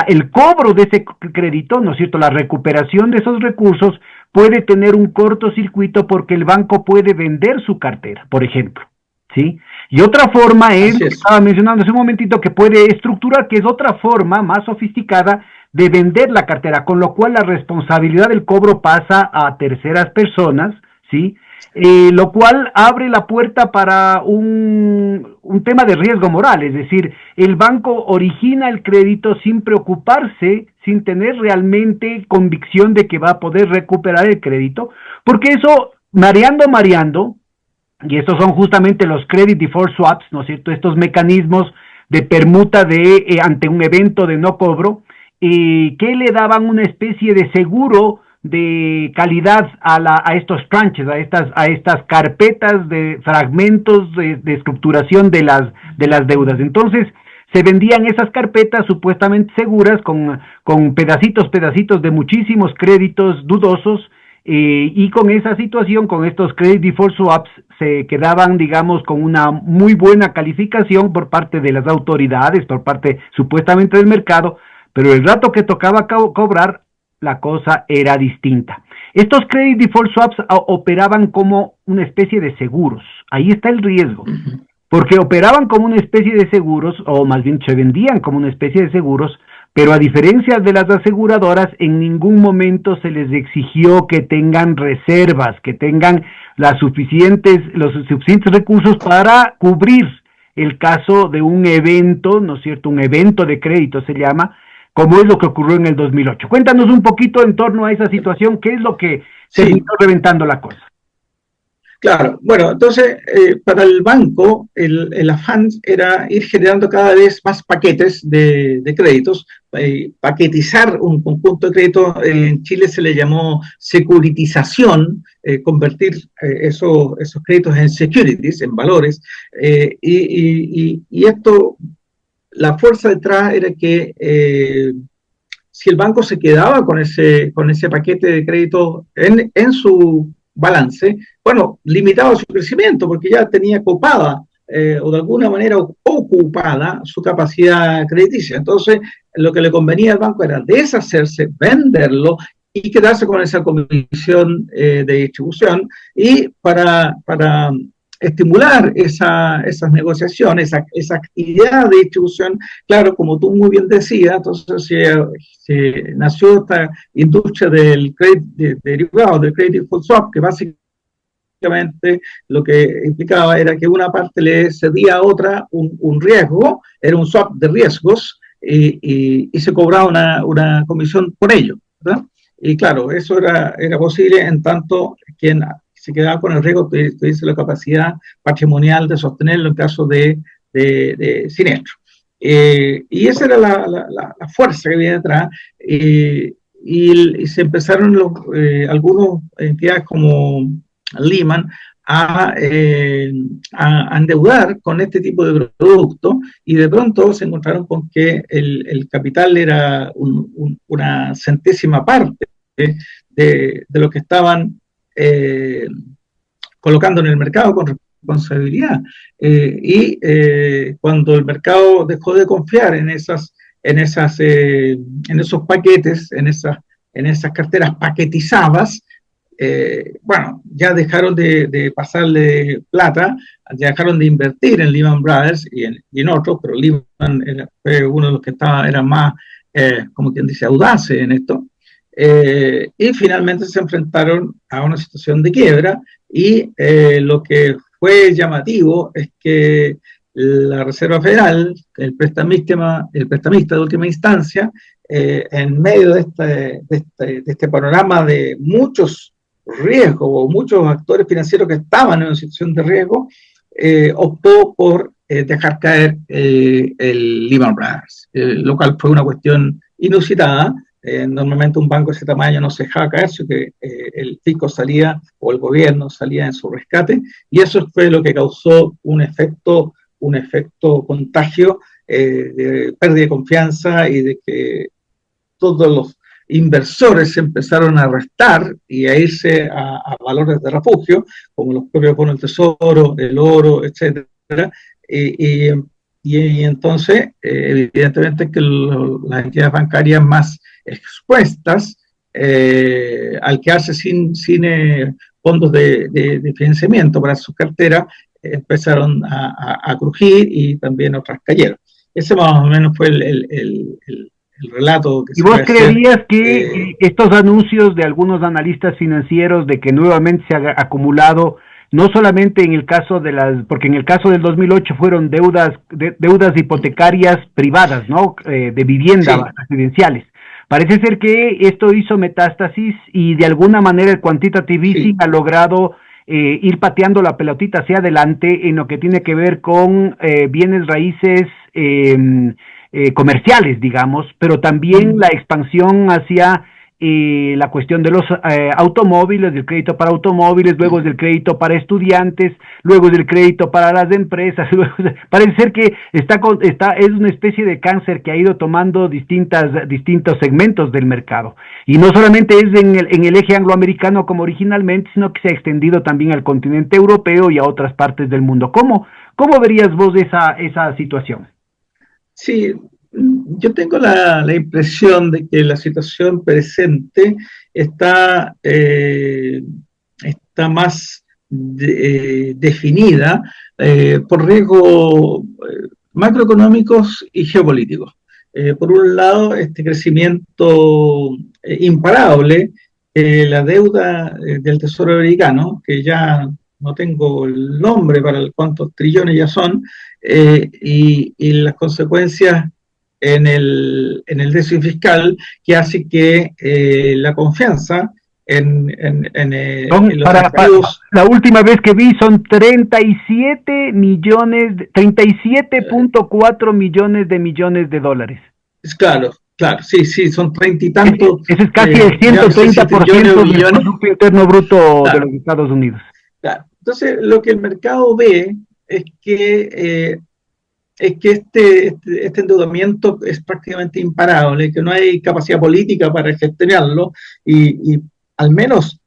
el cobro de ese crédito, ¿no es cierto? La recuperación de esos recursos puede tener un cortocircuito porque el banco puede vender su cartera, por ejemplo, ¿sí? Y otra forma es, lo que estaba mencionando hace un momentito, que puede estructurar, que es otra forma más sofisticada de vender la cartera, con lo cual la responsabilidad del cobro pasa a terceras personas, ¿sí? Lo cual abre la puerta para un tema de riesgo moral, es decir, el banco origina el crédito sin preocuparse, sin tener realmente convicción de que va a poder recuperar el crédito, porque eso, mareando, y estos son justamente los credit default swaps, ¿no es cierto? Estos mecanismos de permuta ante un evento de no cobro, que le daban una especie de seguro de calidad a estos tranches, a estas carpetas de fragmentos de estructuración de las deudas. Entonces, se vendían esas carpetas supuestamente seguras con pedacitos de muchísimos créditos dudosos, y con esa situación, con estos credit default swaps, se quedaban, digamos, con una muy buena calificación por parte de las autoridades, por parte supuestamente del mercado, pero el rato que tocaba cobrar, la cosa era distinta. Estos credit default swaps operaban como una especie de seguros. Ahí está el riesgo, porque operaban como una especie de seguros, o más bien se vendían como una especie de seguros, pero a diferencia de las aseguradoras, en ningún momento se les exigió que tengan reservas, que tengan los suficientes recursos para cubrir el caso de un evento, ¿no es cierto? Un evento de crédito se llama, como es lo que ocurrió en el 2008. Cuéntanos un poquito en torno a esa situación, ¿qué es lo que terminó reventando la cosa? Claro, bueno, entonces para el banco el afán era ir generando cada vez más paquetes de créditos, paquetizar un conjunto de créditos. En Chile se le llamó securitización, convertir esos créditos en securities, en valores, y esto, la fuerza detrás era que si el banco se quedaba con ese paquete de créditos en su balance, bueno, limitaba su crecimiento porque ya tenía copada o de alguna manera ocupada su capacidad crediticia. Entonces, lo que le convenía al banco era deshacerse, venderlo y quedarse con esa comisión de distribución. Y para estimular esas negociaciones, esa actividad de distribución. Claro, como tú muy bien decías, entonces se nació esta industria del crédito derivado, del credit default swap, que básicamente lo que implicaba era que una parte le cedía a otra un riesgo, era un swap de riesgos, y se cobraba una comisión por ello, ¿verdad? Y claro, eso era posible en tanto quien se quedaba con el riesgo tuviese la capacidad patrimonial de sostenerlo en caso de siniestro. Y esa era la fuerza que había detrás. Y se empezaron algunas entidades como Lehman a endeudar con este tipo de productos, y de pronto se encontraron con que el capital era una centésima parte de lo que estaban colocando en el mercado con responsabilidad. Cuando el mercado dejó de confiar en esos paquetes, en esas carteras paquetizadas, bueno, ya dejaron de pasarle plata, ya dejaron de invertir en Lehman Brothers y en otros, pero Lehman fue uno de los que era más, como quien dice, audaces en esto. Y finalmente se enfrentaron a una situación de quiebra, y lo que fue llamativo es que la Reserva Federal, el prestamista de última instancia, en medio de este panorama de muchos riesgos o muchos actores financieros que estaban en una situación de riesgo, optó por dejar caer el Lehman Brothers, lo cual fue una cuestión inusitada. Normalmente un banco de ese tamaño no se dejaba caer, sino que el fisco salía o el gobierno salía en su rescate, y eso fue lo que causó un efecto contagio, de pérdida de confianza, y de que todos los inversores se empezaron a restar y a irse a valores de refugio, como los propios bonos del tesoro, el oro, etcétera. Y entonces, evidentemente que las entidades bancarias más expuestas, al quedarse sin fondos de financiamiento para sus carteras, empezaron a crujir, y también otras cayeron. Ese más o menos fue el relato que ¿Y se vos puede hacer. creerías que estos anuncios de algunos analistas financieros de que nuevamente se ha acumulado, no solamente en el caso porque en el caso del 2008 fueron deudas hipotecarias privadas, ¿no? De vivienda, Sí. residenciales. Parece ser que esto hizo metástasis, y de alguna manera el quantitative easing Sí. ha logrado ir pateando la pelotita hacia adelante en lo que tiene que ver con bienes raíces comerciales, digamos, pero también la expansión hacia la cuestión de los automóviles, del crédito para automóviles, luego del crédito para estudiantes, luego del crédito para las empresas. Parece ser que es una especie de cáncer que ha ido tomando distintos segmentos del mercado. Y no solamente es en el eje angloamericano como originalmente, sino que se ha extendido también al continente europeo y a otras partes del mundo. ¿Cómo verías vos esa situación? Sí, yo tengo la impresión de que la situación presente está más definida por riesgos macroeconómicos y geopolíticos. Por un lado, este crecimiento imparable, la deuda del Tesoro americano, que ya no tengo el nombre para cuántos trillones ya son, y las consecuencias en el déficit fiscal, que hace que la confianza en los activos. La última vez que vi son 37 millones, 37.4 millones de dólares. Claro, claro, sí, son 30 y tantos. Ese es casi el Ya no sé si 130% del millones. Producto Interno Bruto de Claro, los Estados Unidos. claro. Entonces, lo que el mercado ve es que este endeudamiento es prácticamente imparable, que no hay capacidad política para gestionarlo, y al menos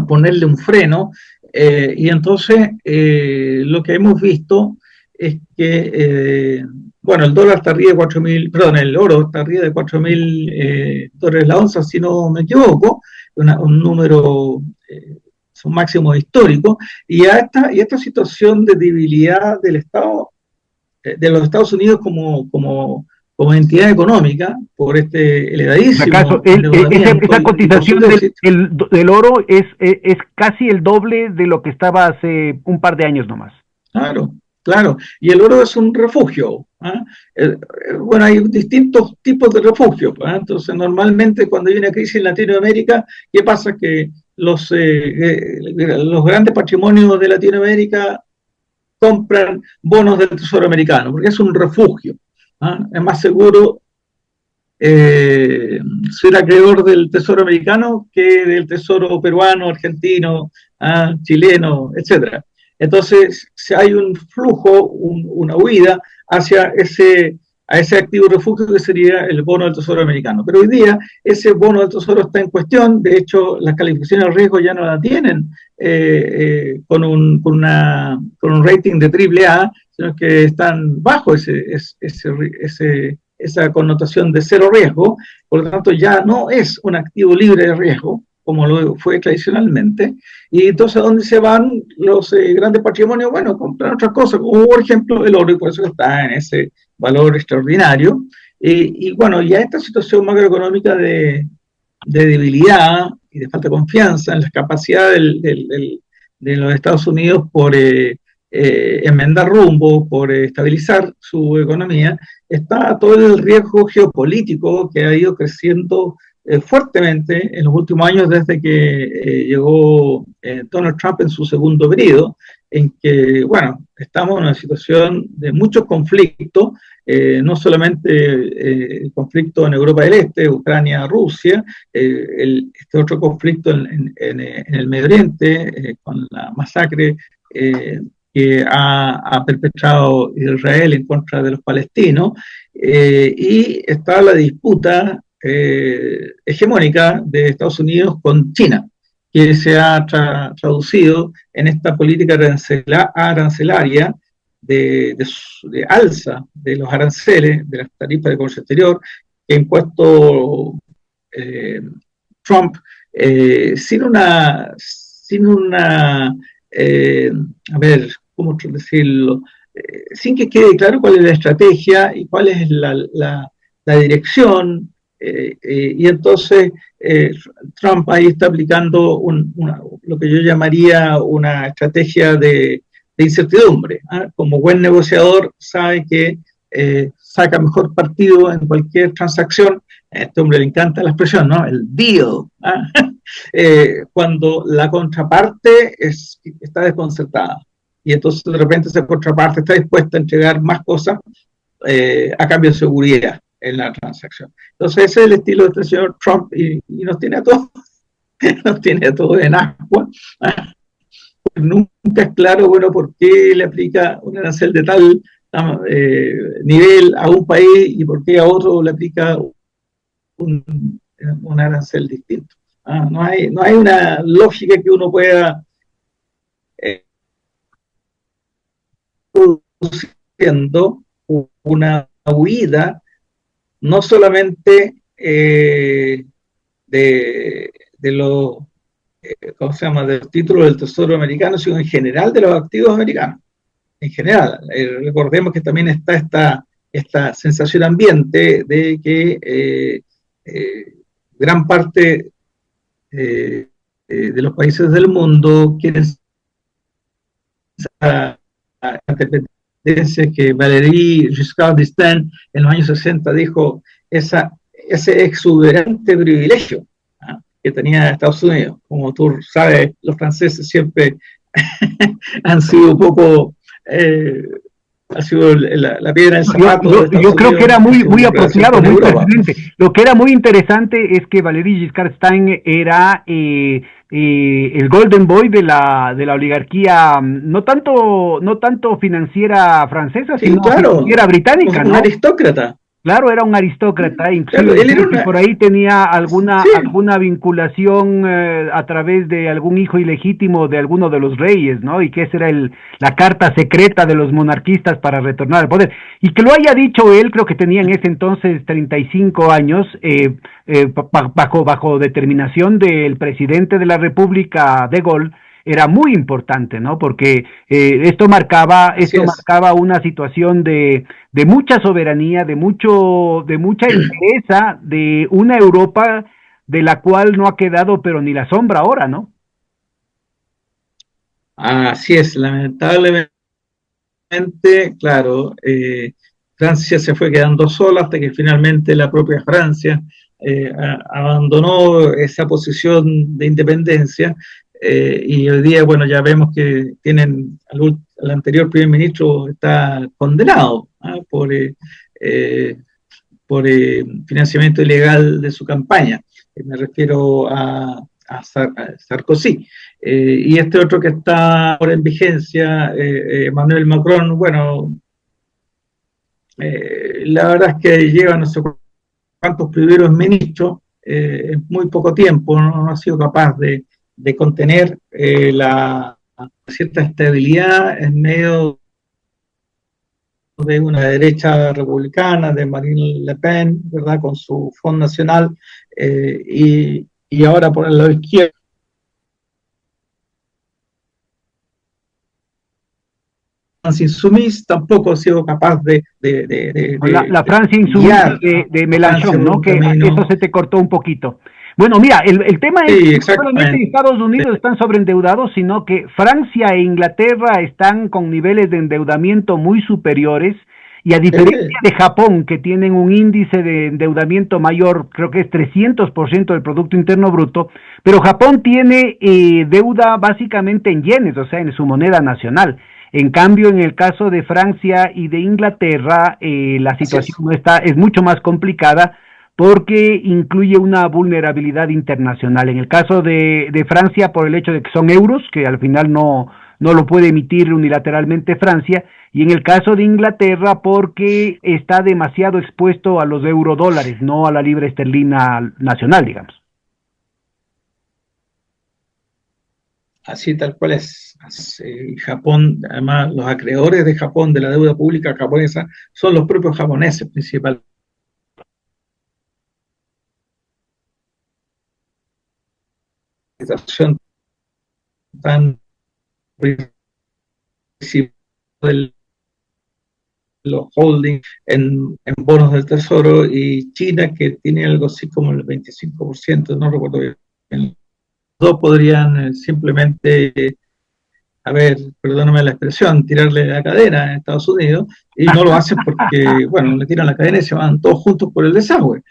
ponerle un freno. Y entonces lo que hemos visto es que, bueno, el dólar está arriba de 4.000, perdón, el oro está arriba de 4.000 dólares la onza, si no me equivoco, un número son máximos históricos, y esta situación de debilidad del Estado, de los Estados Unidos como entidad económica, por este elevadísimo endeudamiento esa cotización del oro es casi el doble de lo que estaba hace un par de años nomás. Claro, claro. Y el oro es un refugio. ¿Ah? Bueno, hay distintos tipos de refugios. ¿Ah? Entonces, normalmente cuando hay una crisis en Latinoamérica, ¿qué pasa? Que los grandes patrimonios de Latinoamérica compran bonos del Tesoro americano, porque es un refugio. ¿Ah? Es más seguro ser acreedor del Tesoro americano que del Tesoro peruano, argentino, chileno, etcétera. Entonces, si hay un flujo, una huida hacia a ese activo refugio que sería el bono del Tesoro americano. Pero hoy día ese bono del Tesoro está en cuestión, de hecho las calificaciones de riesgo ya no la tienen con un rating de AAA, sino que están bajo esa connotación de cero riesgo, por lo tanto ya no es un activo libre de riesgo, como lo fue tradicionalmente, y entonces ¿a dónde se van los grandes patrimonios? Bueno, compran otras cosas, como por ejemplo el oro, y por eso está en ese valor extraordinario, y bueno, ya esta situación macroeconómica de debilidad y de falta de confianza en las capacidades de los Estados Unidos por enmendar rumbo, por estabilizar su economía, está todo el riesgo geopolítico que ha ido creciendo fuertemente en los últimos años desde que llegó Donald Trump en su segundo periodo, en que, bueno, estamos en una situación de muchos conflictos, no solamente el conflicto en Europa del Este, Ucrania, Rusia, este otro conflicto en el Medio Oriente, con la masacre que ha perpetrado Israel en contra de los palestinos, y está la disputa hegemónica de Estados Unidos con China, que se ha traducido en esta política arancelaria de alza de los aranceles, de las tarifas de comercio exterior, que ha impuesto Trump sin una a ver, ¿cómo decirlo? Sin que quede claro cuál es la estrategia y cuál es la dirección, y entonces Trump ahí está aplicando lo que yo llamaría una estrategia de incertidumbre. Como buen negociador sabe que saca mejor partido en cualquier transacción. A este hombre le encanta la expresión, ¿no? El deal. Cuando la contraparte está desconcertada. Y entonces de repente esa contraparte está dispuesta a entregar más cosas a cambio de seguridad en la transacción. Entonces ese es el estilo de este señor Trump y nos tiene a todos, nos tiene a todos en agua. Nunca es claro, bueno, por qué le aplica un arancel de tal nivel a un país y por qué a otro le aplica un arancel distinto. No hay una lógica que uno pueda produciendo una huida no solamente de los ¿cómo se llama? Del título del Tesoro americano, sino en general de los activos americanos. En general, recordemos que también está esta sensación ambiente de que gran parte de los países del mundo quieren a independencia, que Valéry Giscard d'Estaing en los años 60 dijo ese exuberante privilegio que tenía Estados Unidos. Como tú sabes, los franceses siempre han sido un poco ha sido la piedra en el zapato. Yo creo que era muy apropiado, muy pertinente. Lo que era muy interesante es que Valéry Giscard d'Estaing era el golden boy de la oligarquía, no tanto financiera francesa, sí, sino claro, financiera británica, un aristócrata. Claro, era un aristócrata, incluso claro, por ahí tenía alguna vinculación a través de algún hijo ilegítimo de alguno de los reyes, ¿no? Y que esa era la carta secreta de los monarquistas para retornar al poder. Y que lo haya dicho él, creo que tenía en ese entonces 35 años, bajo determinación del presidente de la República, De Gaulle, era muy importante, ¿no? Porque Así esto es. marcaba una situación de mucha soberanía, de mucha entereza, de una Europa de la cual no ha quedado pero ni la sombra ahora, ¿no? Así es, lamentablemente, claro, Francia se fue quedando sola hasta que finalmente la propia Francia abandonó esa posición de independencia y hoy día, bueno, ya vemos que tienen al anterior primer ministro está condenado eh, por financiamiento ilegal de su campaña. Me refiero a Sarkozy. Y este otro que está ahora en vigencia, Emmanuel Macron, bueno, la verdad es que lleva no sé cuántos primeros ministros en muy poco tiempo, no ha sido capaz de contener la cierta estabilidad en medio de una derecha republicana, de Marine Le Pen, ¿verdad? Con su Front Nacional, y ahora por el lado izquierdo, Nancy Sumis tampoco ha sido capaz La Francia de insumisa guiar de a Francia Mélenchon, por ¿no? un Que eso camino. se te cortó un poquito. Bueno, mira, el tema es Sí, que no solamente exactamente. Estados Unidos están sobreendeudados, sino que Francia e Inglaterra están con niveles de endeudamiento muy superiores y a diferencia Eh, de Japón, que tienen un índice de endeudamiento mayor, creo que es 300% del Producto Interno Bruto, pero Japón tiene deuda básicamente en yenes, o sea, en su moneda nacional. En cambio, en el caso de Francia y de Inglaterra, la Así situación es. no está, es mucho más complicada porque incluye una vulnerabilidad internacional. En el caso de Francia, por el hecho de que son euros, que al final no lo puede emitir unilateralmente Francia, y en el caso de Inglaterra, porque está demasiado expuesto a los eurodólares, no a la libra esterlina nacional, digamos. Así tal cual es. Japón, además, los acreedores de Japón, de la deuda pública japonesa, son los propios japoneses principalmente. La situación tan principal de los holdings en bonos del tesoro y China que tiene algo así como el 25%, no recuerdo bien. Los dos podrían simplemente, a ver, perdóname la expresión, tirarle la cadena a Estados Unidos y no lo hacen porque, bueno, le tiran la cadena y se van todos juntos por el desagüe.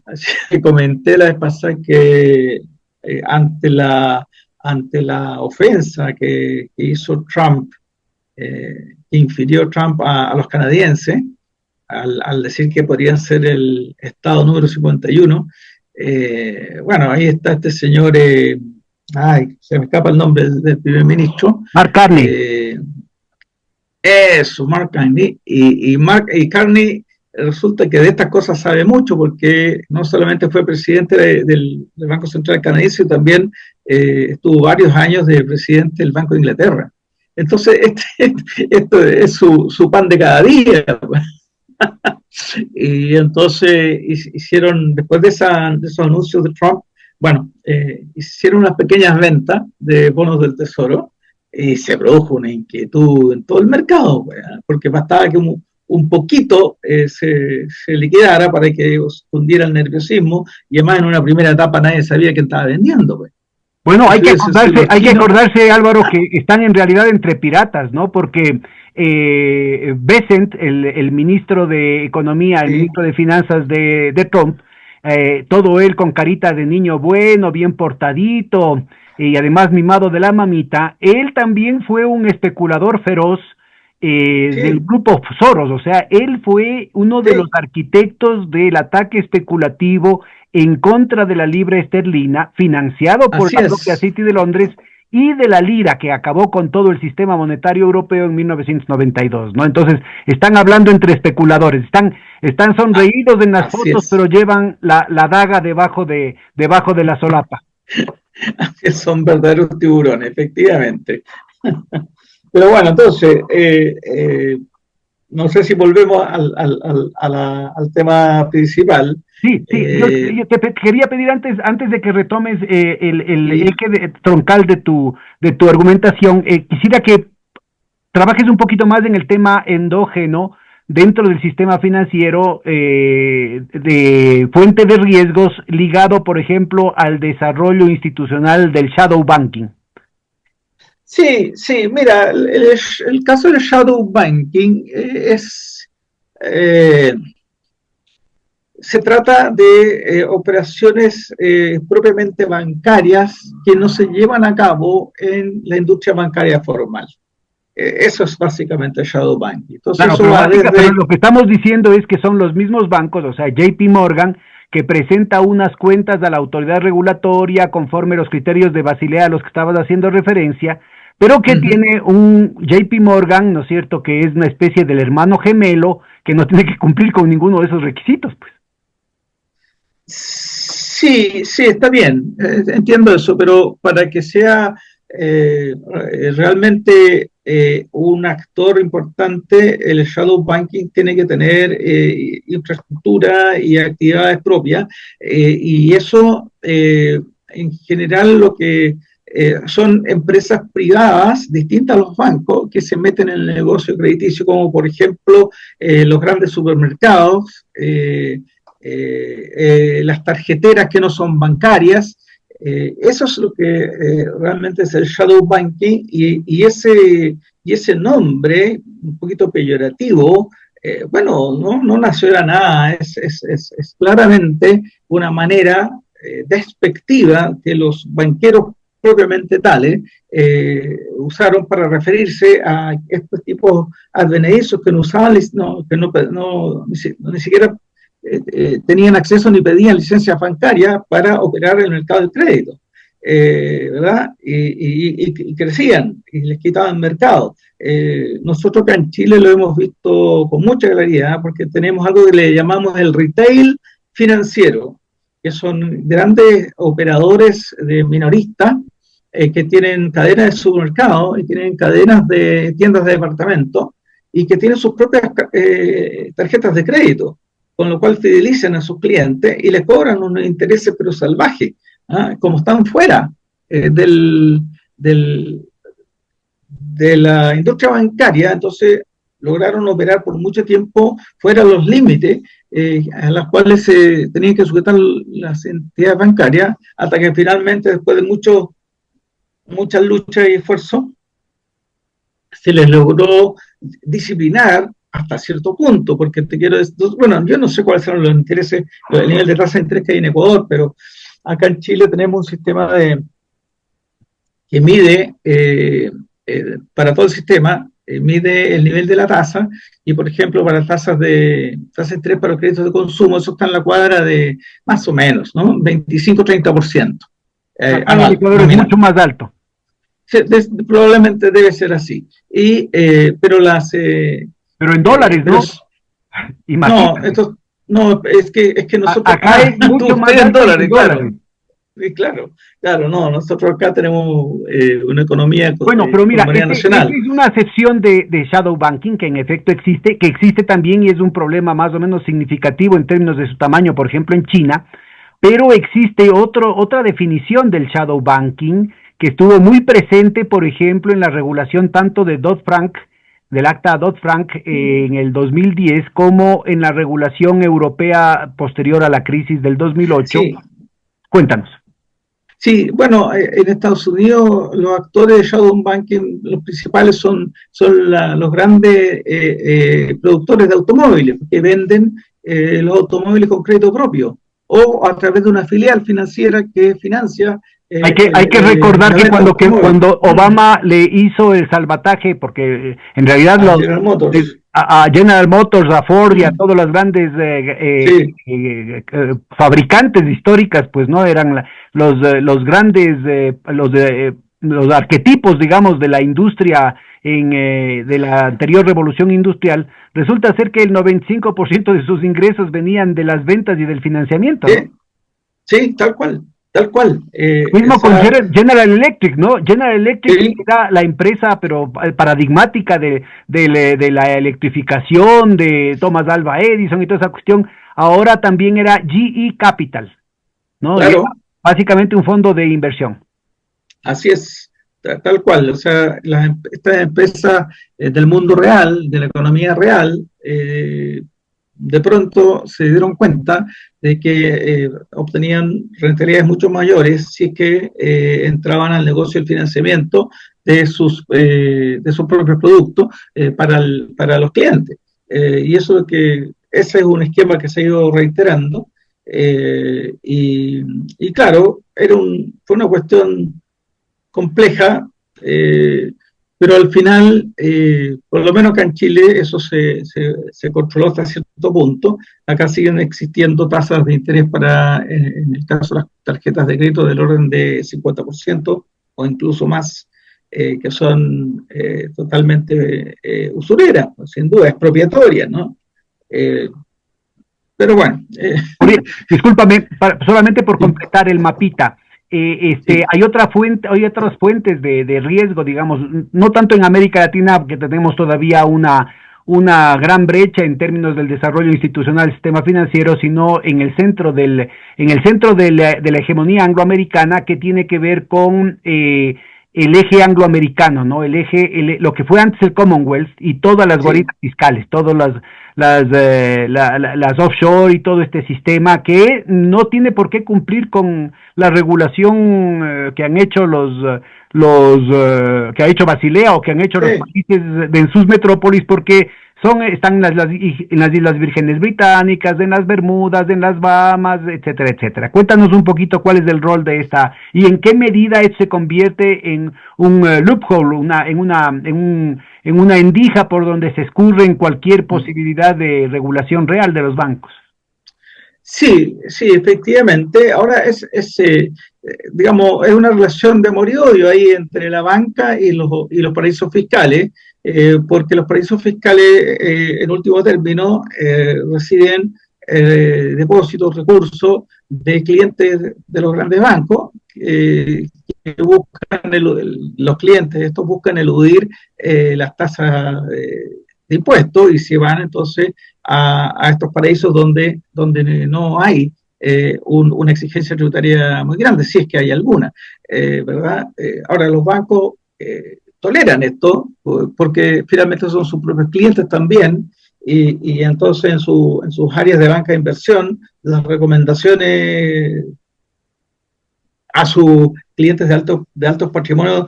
Así que comenté la vez pasada que ante ante la ofensa que hizo Trump, que infirió Trump a los canadienses, al decir que podrían ser el estado número 51. Bueno, ahí está este señor, ay, se me escapa el nombre del primer ministro, Mark Carney. eh, eso, Mark Carney, y Carney resulta que de estas cosas sabe mucho porque no solamente fue presidente del Banco Central canadiense, sino también estuvo varios años de presidente del Banco de Inglaterra. Entonces, esto es su pan de cada día. Y entonces hicieron, después de esos anuncios de Trump, bueno, hicieron unas pequeñas ventas de bonos del Tesoro y se produjo una inquietud en todo el mercado, pues, ¿eh? Porque bastaba que un poquito se liquidara para que hundiera el nerviosismo y además en una primera etapa nadie sabía quién estaba vendiendo. Pues. Bueno, Eso hubiese sido los hay que chinos. acordarse, Álvaro, que están en realidad entre piratas, ¿no? Porque Bessent, el ministro de Economía, el Sí, ministro de Finanzas de Trump, todo él con carita de niño bueno, bien portadito y además mimado de la mamita, él también fue un especulador feroz del sí, grupo Soros, o sea, él fue uno de los sí, arquitectos del ataque especulativo en contra de la libra esterlina, financiado por así la propia es, City de Londres y de la lira que acabó con todo el sistema monetario europeo en 1992, ¿no? Entonces, están hablando entre especuladores, están sonreídos en las así fotos, pero es, llevan la daga debajo de la solapa. son verdaderos tiburones, efectivamente. Pero bueno, entonces, no sé si volvemos al tema principal. Sí, sí, yo quería pedir antes de que retomes el Y eje troncal de tu argumentación, quisiera que trabajes un poquito más en el tema endógeno dentro del sistema financiero de fuente de riesgos ligado, por ejemplo, al desarrollo institucional del shadow banking. sí, sí, mira, el caso del shadow banking eh, se trata de operaciones propiamente bancarias que no se llevan a cabo en la industria bancaria formal. Eso es básicamente el shadow banking. Entonces Claro, eso va pero desde... lo que estamos diciendo es que son los mismos bancos, o sea, JP Morgan, que presenta unas cuentas a la autoridad regulatoria conforme los criterios de Basilea a los que estabas haciendo referencia, pero que Ujú. tiene un JP Morgan, ¿no es cierto?, que es una especie del hermano gemelo que no tiene que cumplir con ninguno de esos requisitos, pues. Sí, sí, está bien, entiendo eso, pero para que sea realmente un actor importante, el shadow banking tiene que tener infraestructura y actividades propias, y eso en general lo que son empresas privadas distintas a los bancos que se meten en el negocio crediticio, como por ejemplo los grandes supermercados. Las tarjeteras que no son bancarias. Eso es lo que realmente es el shadow banking y ese nombre, un poquito peyorativo, bueno, no nació de nada, es claramente una manera despectiva que los banqueros propiamente tales usaron para referirse a estos tipos advenedizos que no usaban, ni siquiera tenían acceso ni pedían licencias bancarias para operar en el mercado del crédito, ¿verdad? Y crecían y les quitaban mercado. Nosotros acá en Chile lo hemos visto con mucha claridad porque tenemos algo que le llamamos el retail financiero, que son grandes operadores de minoristas que tienen cadenas de supermercados y tienen cadenas de tiendas de departamento y que tienen sus propias tarjetas de crédito, con lo cual fidelizan a sus clientes y les cobran unos intereses pero salvajes, ¿ah? Como están fuera del, del, de la industria bancaria, entonces lograron operar por mucho tiempo fuera de los límites a los cuales se tenían que sujetar las entidades bancarias, hasta que finalmente, después de muchas luchas y esfuerzos, se les logró disciplinar hasta cierto punto, porque te quiero decir, bueno, yo no sé cuáles son los intereses, el nivel de tasa de interés que hay en Ecuador, pero acá en Chile tenemos un sistema que mide para todo el sistema, mide el nivel de la tasa, y por ejemplo, para tasa de interés para los créditos de consumo, eso está en la cuadra de más o menos, ¿no? 25-30% Acá en el anual, Ecuador es nominal. mucho más alto. Probablemente debe ser así. Pero Pero en dólares, pero ¿no? no, Imagínate. no, es que nosotros, Acá es mucho más ustedes en alto y en dólares, claro, dólares. sí, claro, no, nosotros acá tenemos una economía Bueno, pero con mira, moneda esta nacional. es una sección de shadow banking que en efecto existe, que existe también y es un problema más o menos significativo en términos de su tamaño, por ejemplo, en China, pero existe otra definición del shadow banking que estuvo muy presente, por ejemplo, en la regulación tanto de Dodd-Frank, del acta Dodd-Frank en el 2010, como en la regulación europea posterior a la crisis del 2008. Sí, Cuéntanos. sí, bueno, en Estados Unidos los actores de shadow banking, los principales son los grandes productores de automóviles que venden los automóviles con crédito propio o a través de una filial financiera que financia Hay que recordar la venta de que automóviles. cuando Obama le hizo el salvataje, porque en realidad A General Motors. a General Motors, a Ford y a todas las grandes Sí, fabricantes históricas, pues no eran los grandes, los arquetipos, digamos, de la industria de la anterior revolución industrial. Resulta ser que el 95% de sus ingresos venían de las ventas y del financiamiento, ¿no? sí, sí, tal cual. tal cual. Mismo con General Electric, ¿no? General Electric Sí, era la empresa, pero paradigmática de la electrificación, de Thomas Alva Edison y toda esa cuestión. Ahora también era GE Capital, ¿no? Y era claro, básicamente un fondo de inversión. así es, tal cual. O sea, estas empresas del mundo real, de la economía real, de pronto se dieron cuenta de que obtenían rentabilidades mucho mayores si es que entraban al negocio del financiamiento de sus propios productos para los clientes. Y eso que ese es un esquema que se ha ido reiterando. Y claro, fue una cuestión compleja, pero al final, por lo menos acá en Chile, eso se controló hasta cierto punto. Acá siguen existiendo tasas de interés en el caso de las tarjetas de crédito del orden de 50% o incluso más, que son totalmente usureras, sin duda, expropiatorias, ¿no? Eh, pero bueno, Oye, discúlpame, solamente por sí, completar el mapita. sí, Hay otra fuente, hay otras fuentes de riesgo, digamos, no tanto en América Latina, que tenemos todavía una gran brecha en términos del desarrollo institucional del sistema financiero, sino en el centro en el centro de la hegemonía angloamericana, que tiene que ver con el eje angloamericano, ¿no? Lo que fue antes el Commonwealth y todas las sí. guaridas fiscales, todas las offshore y todo este sistema que no tiene por qué cumplir con la regulación que han hecho que ha hecho Basilea o que han hecho los Sí. países en sus metrópolis, porque están en las Islas Vírgenes Británicas, en las Bermudas, en las Bahamas, etcétera, etcétera. Cuéntanos un poquito cuál es el rol de esta y en qué medida se convierte en un loophole, en una endija por donde se escurre cualquier posibilidad de regulación real de los bancos. Sí, sí, efectivamente. Ahora digamos, es una relación de amor y odio ahí entre la banca y los paraísos fiscales, porque los paraísos fiscales, en último término, reciben depósitos, recursos de clientes de los grandes bancos, que buscan los clientes, estos buscan eludir las tasas de impuestos y se van entonces a estos paraísos donde no hay una exigencia tributaria muy grande, si es que hay alguna, ¿verdad? Ahora, los bancos toleran esto porque finalmente son sus propios clientes también y entonces en sus áreas de banca de inversión las recomendaciones a sus clientes de altos patrimonios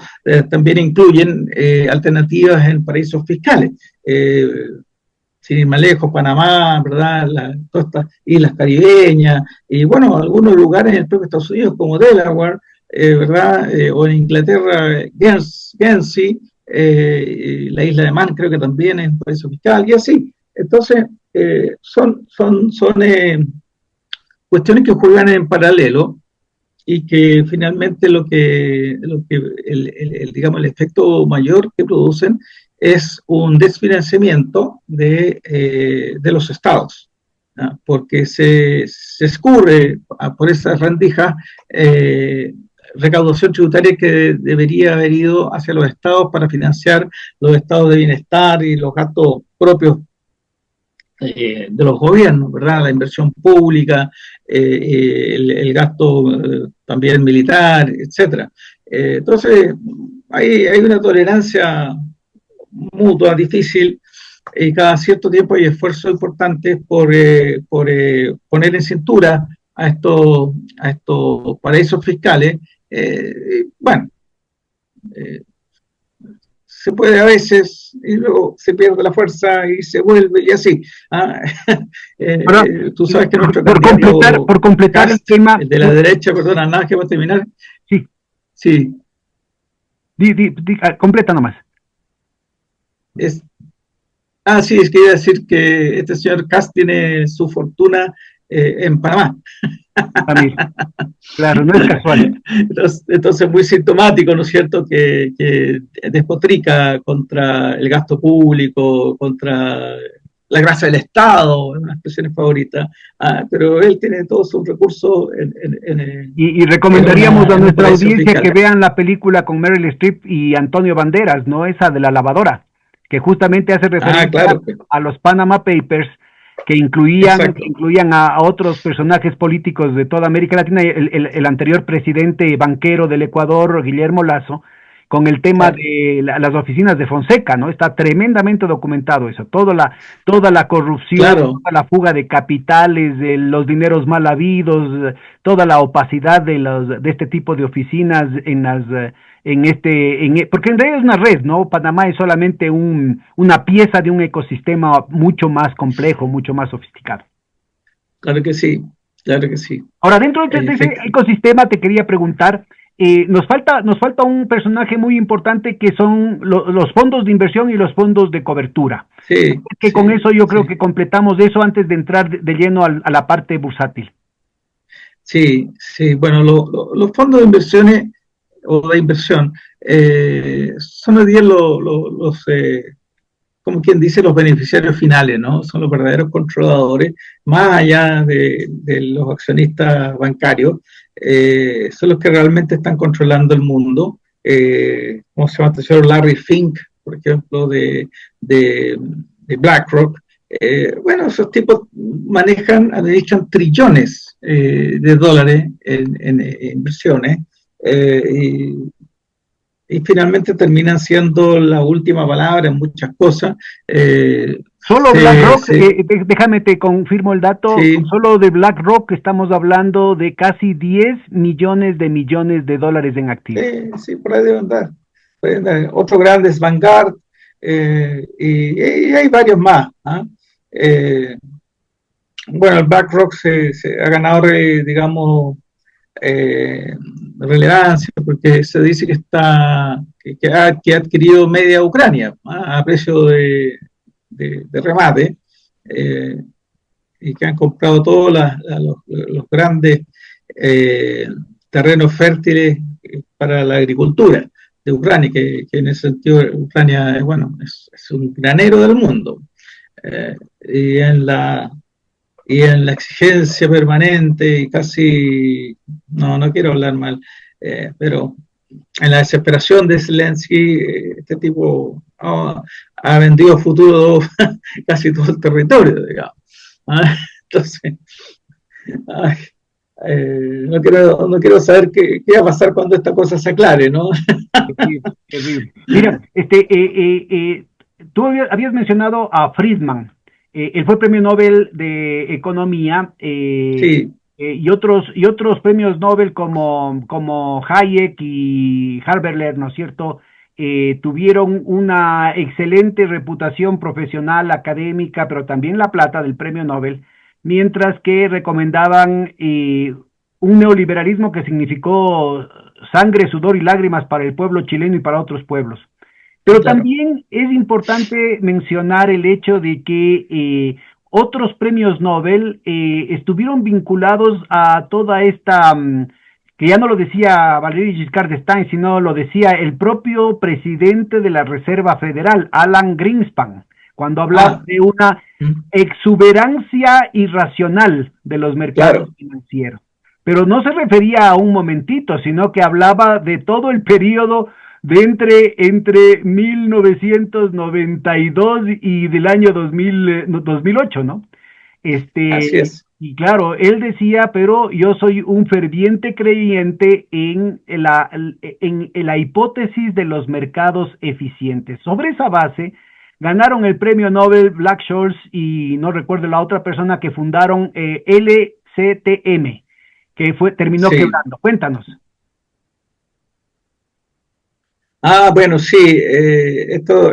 también incluyen alternativas en paraísos fiscales. Sin ir más lejos, Panamá, ¿verdad? Todas estas islas caribeñas, y bueno, algunos lugares en el propio Estados Unidos, como Delaware, ¿verdad? O en Inglaterra, Guernsey, la isla de Man, creo que también es un paraíso fiscal, y así. Entonces, son cuestiones que juegan en paralelo y que finalmente digamos, el efecto mayor que producen es un desfinanciamiento de los estados, ¿no? Porque se escurre por esas rendijas recaudación tributaria que debería haber ido hacia los estados para financiar los estados de bienestar y los gastos propios de los gobiernos, ¿verdad? La inversión pública, el gasto también militar, etcétera. Entonces, hay una tolerancia mutua difícil y cada cierto tiempo hay esfuerzos importantes por poner en cintura a estos paraísos fiscales. Bueno, eh, se puede a veces y luego se pierde la fuerza y se vuelve y así. ¿Ah? Ahora, Tú sabes que nuestro por candidato completar el Cast, tema, el de la derecha, perdona, nada que va a terminar. sí, Sí, completa nomás. es, sí, es que iba a decir que este señor Cast tiene su fortuna en Panamá. También, claro, no es casual. Entonces, muy sintomático, ¿no es cierto?, que despotrica contra el gasto público, contra la gracia del Estado, es una expresión favorita, pero él tiene todos sus recursos Y recomendaríamos a en un nuestra paraíso audiencia fiscal. que vean la película con Meryl Streep y Antonio Banderas, ¿no? Esa de la lavadora, que justamente hace Ah, referencia claro, a los Panama Papers, que exacto, incluían a otros personajes políticos de toda América Latina, el anterior presidente banquero del Ecuador, Guillermo Lazo, con el tema claro, de las oficinas de Fonseca, ¿no? Está tremendamente documentado eso, toda la corrupción, claro, toda la fuga de capitales, de los dineros mal habidos, toda la opacidad de este tipo de oficinas porque en realidad es una red, ¿no? Panamá es solamente una pieza de un ecosistema mucho más complejo, mucho más sofisticado. claro que sí, claro que sí. Ahora, dentro de ese Efecti- ecosistema te quería preguntar, nos falta un personaje muy importante que son los fondos de inversión y los fondos de cobertura. sí, Que con sí, eso yo creo sí, que completamos eso antes de entrar de lleno a la parte bursátil. sí, sí. Bueno, los fondos de inversiones o de inversión son hoy día como quien dice, los beneficiarios finales, ¿no? Son los verdaderos controladores, más allá de los accionistas bancarios, son los que realmente están controlando el mundo. ¿Cómo se llama el señor Larry Fink, por ejemplo, de BlackRock? Bueno, esos tipos administran trillones de dólares en inversiones. Y finalmente terminan siendo la última palabra en muchas cosas. Solo BlackRock, déjame te confirmo el dato, Sí, solo de BlackRock estamos hablando de casi 10 millones de dólares en activos. sí, por ahí deben andar. Otro grande es Vanguard, y hay varios más. ¿Ah? Eh, bueno, el BlackRock se ha ganado, digamos, eh, relevancia porque se dice que ha adquirido media Ucrania, ¿ah? A precio de remate, eh, y que han comprado todos los grandes eh, terrenos fértiles para la agricultura de Ucrania, que en ese sentido Ucrania bueno, es un granero del mundo. Eh, y en la exigencia permanente y casi, no quiero hablar mal, pero en la desesperación de Zelensky, este tipo ha vendido futuro casi todo el territorio, digamos. ¿Ah? Entonces, ay, no quiero saber qué va a pasar cuando esta cosa se aclare, ¿no? Terrible, terrible. Mira, tú habías mencionado a Friedman. Él fue premio Nobel de Economía, Sí, y otros premios Nobel como Hayek y Harberler, ¿no es cierto? Tuvieron una excelente reputación profesional, académica, pero también la plata del premio Nobel, mientras que recomendaban un neoliberalismo que significó sangre, sudor y lágrimas para el pueblo chileno y para otros pueblos. Pero claro. también es importante mencionar el hecho de que otros premios Nobel estuvieron vinculados a toda esta, que ya no lo decía Valéry Giscard d'Estaing, sino lo decía el propio presidente de la Reserva Federal, Alan Greenspan, cuando hablaba Ah, de una exuberancia irracional de los mercados claro, financieros. Pero no se refería a un momentito, sino que hablaba de todo el periodo de entre 1992 y del año 2008, ¿no? así es. Y claro, él decía, pero yo soy un ferviente creyente en la hipótesis de los mercados eficientes. Sobre esa base, ganaron el premio Nobel Black-Scholes y no recuerdo la otra persona que fundaron LCTM, que terminó Sí. quebrando. Cuéntanos. Bueno, sí, estos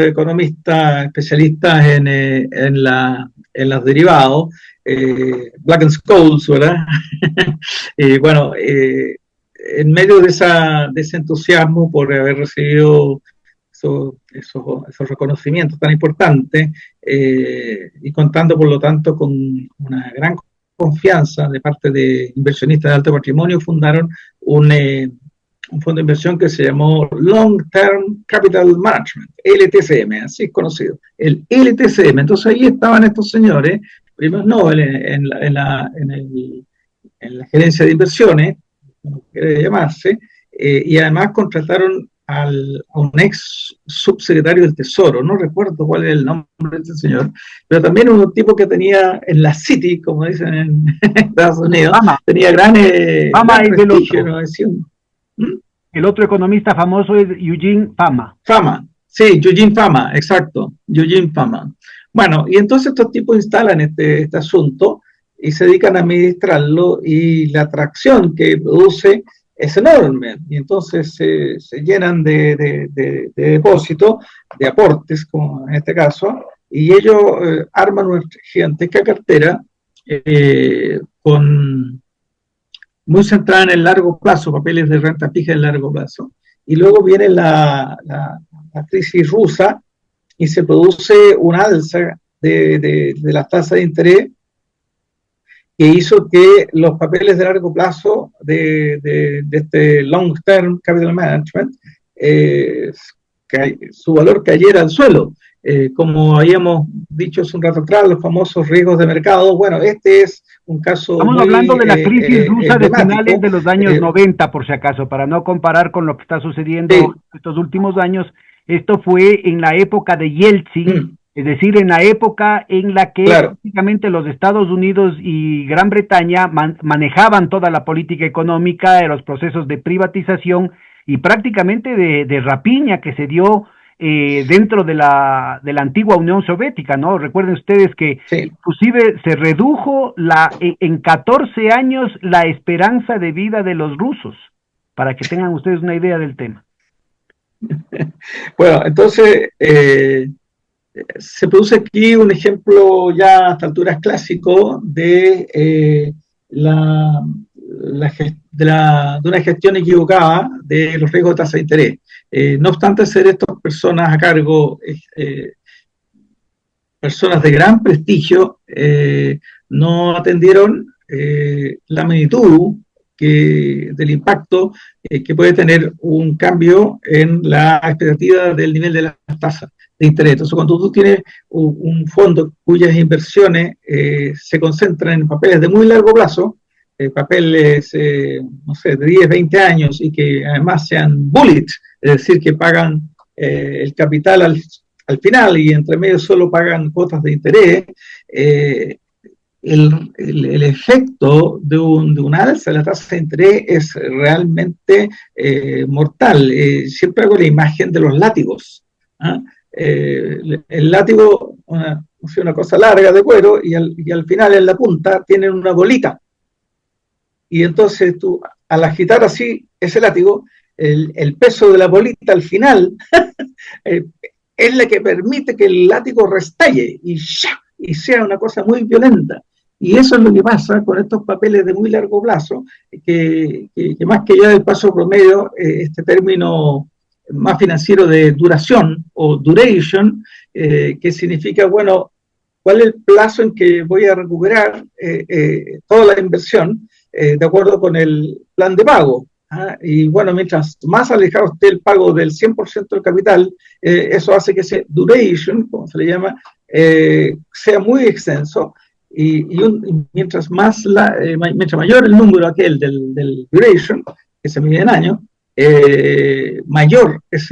economistas especialistas en los derivados, Black and Scholes, ¿verdad? Y bueno, en medio de ese entusiasmo por haber recibido esos reconocimientos tan importantes, y contando por lo tanto con una gran confianza de parte de inversionistas de alto patrimonio, fundaron un un fondo de inversión que se llamó Long Term Capital Management, LTCM, así es conocido, el LTCM. Entonces ahí estaban estos señores, premios Nobel en la gerencia de inversiones, como quiere llamarse, y además contrataron a un ex subsecretario del Tesoro, no recuerdo cuál es el nombre de ese señor, pero también un tipo que tenía en la City, como dicen en Estados Unidos, Fama, tenía Fama gran es del prestigio, otro. ¿no? Decía, ¿Mm? El otro economista famoso es Eugene Fama. Fama, sí, Eugene Fama, exacto, Eugene Fama. Bueno, y entonces estos tipos instalan este asunto y se dedican a administrarlo y la atracción que produce es enorme. Y entonces se llenan de depósitos, de aportes, como en este caso, y ellos arman una gigantesca cartera con muy centrada en el largo plazo, papeles de renta fija en largo plazo. Y luego viene la crisis rusa y se produce un alza de las tasas de interés que hizo que los papeles de largo plazo de este Long Term Capital Management, su valor cayera al suelo. Como habíamos dicho hace un rato atrás, los famosos riesgos de mercado. Bueno, este es un caso Estamos muy hablando de la crisis rusa de finales emblemático. de los años 90, por si acaso, para no comparar con lo que está sucediendo Sí, estos últimos años. Esto fue en la época de Yeltsin, es decir, en la época en la que claro. prácticamente los Estados Unidos y Gran Bretaña manejaban toda la política económica, los procesos de privatización y prácticamente de rapiña que se dio dentro de la antigua Unión Soviética, ¿no? Recuerden ustedes que Sí. inclusive se redujo en 14 años la esperanza de vida de los rusos, para que tengan ustedes una idea del tema. Bueno, entonces se produce aquí un ejemplo ya a estas alturas clásico de una gestión equivocada de los riesgos de tasa de interés. No obstante ser estas personas a cargo, personas de gran prestigio, no atendieron la magnitud del impacto que puede tener un cambio en la expectativa del nivel de las tasas de interés. Entonces, cuando tú tienes un fondo cuyas inversiones se concentran en papeles de muy largo plazo, papeles, no sé, de 10, 20 años y que además sean bullets, es decir, que pagan el capital al final y entre medio solo pagan cuotas de interés, el efecto de un alza de la tasa de interés es realmente mortal. Siempre hago la imagen de los látigos. ¿Ah? El látigo, una cosa larga de cuero, y al final en la punta tienen una bolita. Y entonces tú, al agitar así ese látigo, el peso de la bolita al final eh, es la que permite que el látigo restalle y sea una cosa muy violenta. Y eso es lo que pasa con estos papeles de muy largo plazo, que más que ya del plazo promedio, este término más financiero de duración o duration, que significa, bueno, cuál es el plazo en que voy a recuperar toda la inversión de acuerdo con el plan de pago. ¿Ah? Y bueno, mientras más alejado esté el pago del 100% del capital, eso hace que ese duration, como se le llama, sea muy extenso. Mientras mientras mayor el número aquel del duration, que se mide en años, mayor es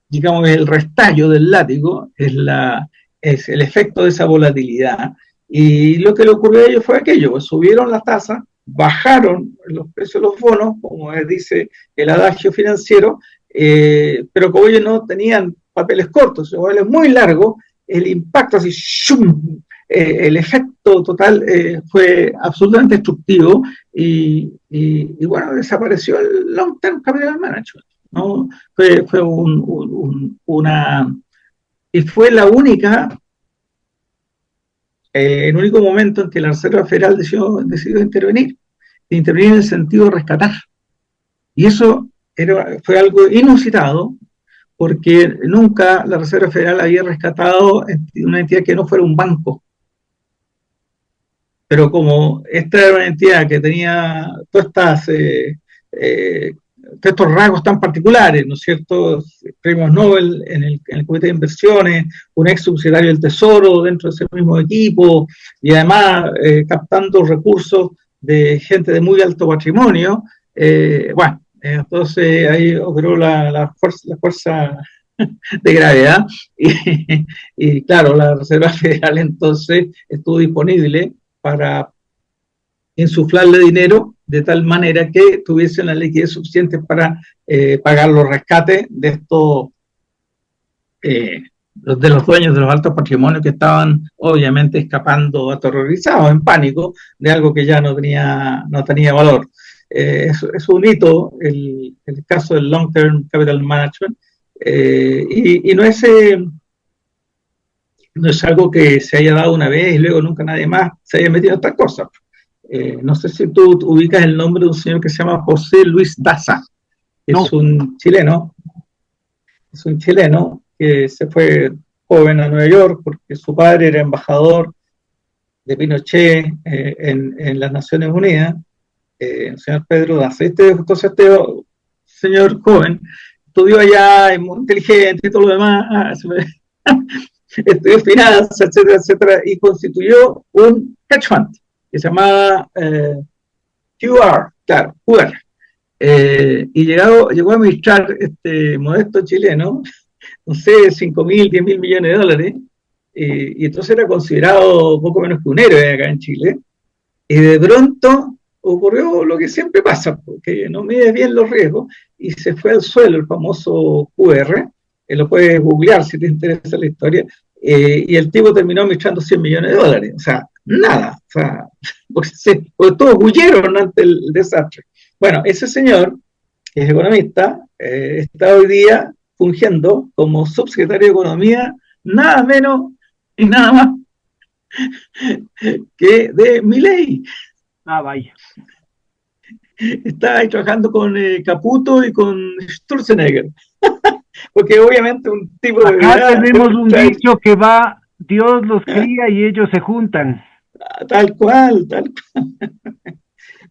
digamos, el restallo del látigo, es el efecto de esa volatilidad. Y lo que le ocurrió a ellos fue aquello, pues subieron las tasas, bajaron los precios de los bonos, como dice el adagio financiero, pero como ellos no tenían papeles cortos, papeles muy largos, el impacto así, ¡shum! El efecto total fue absolutamente destructivo bueno, desapareció el Long Term Capital Management. ¿No? Fue y fue la única, el único momento en que la Reserva Federal decidió intervenir en el sentido de rescatar. Y eso fue algo inusitado, porque nunca la Reserva Federal había rescatado una entidad que no fuera un banco. Pero como esta era una entidad que tenía todas estas de estos rasgos tan particulares, ¿no es cierto? Premios Nobel en el Comité de Inversiones, un ex subsecretario del Tesoro dentro de ese mismo equipo, y además captando recursos de gente de muy alto patrimonio. Bueno, entonces ahí operó la fuerza de gravedad y claro, la Reserva Federal entonces estuvo disponible para insuflarle dinero de tal manera que tuviesen la liquidez suficiente para pagar los rescates de estos de los dueños de los altos patrimonios que estaban obviamente escapando aterrorizados, en pánico, de algo que ya no tenía valor. Es un hito el caso del Long Term Capital Management, y no es algo que se haya dado una vez y luego nunca nadie más se haya metido en estas cosas. No sé si tú ubicas el nombre de un señor que se llama José Luis Daza, que no. Es un chileno que se fue joven a Nueva York porque su padre era embajador de Pinochet en las Naciones Unidas, el señor Pedro Daza. Entonces este señor joven estudió allá, es muy inteligente y todo lo demás, estudió finanzas, etcétera, etcétera, y constituyó un hedge fund que se llamaba QR, claro, QR. Y llegó a administrar este modesto chileno, no sé, 5.000, 10.000 millones de dólares, y entonces era considerado poco menos que un héroe acá en Chile, y de pronto ocurrió lo que siempre pasa, porque no mide bien los riesgos, y se fue al suelo el famoso QR, lo puedes googlear si te interesa la historia, y el tipo terminó administrando 100 millones de dólares, o sea, nada, o sea, porque todos huyeron ante el desastre. Bueno, ese señor, que es economista, está hoy día fungiendo como subsecretario de Economía, nada menos y nada más que de Milei. Ah, vaya. Está ahí trabajando con Caputo y con Sturzenegger. Porque obviamente un tipo de... Acá tenemos un dicho que va, Dios los cría y ellos se juntan. Tal cual, tal cual.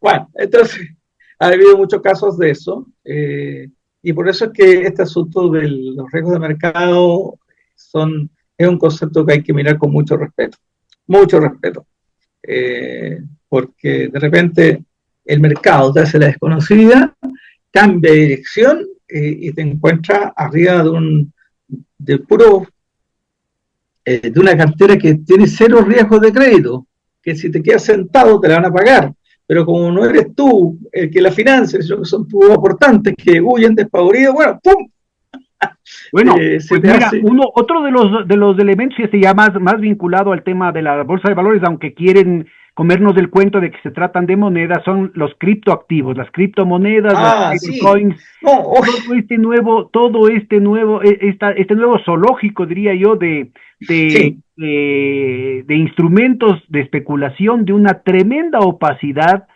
Bueno, entonces, ha habido muchos casos de eso, y por eso es que este asunto de los riesgos de mercado es un concepto que hay que mirar con mucho respeto, porque de repente el mercado te hace la desconocida, cambia de dirección y te encuentras arriba de una cartera que tiene cero riesgos de crédito, que si te quedas sentado te la van a pagar, pero como no eres tú el que la financia, sino que son tus aportantes que huyen despavoridos, bueno, ¡pum! Bueno, pues mira, otro de los elementos que ya más vinculado al tema de la bolsa de valores, aunque quieren comernos del cuento de que se tratan de monedas, son los criptoactivos, las criptomonedas, los coins, todo este nuevo zoológico, diría yo, de instrumentos de especulación de una tremenda opacidad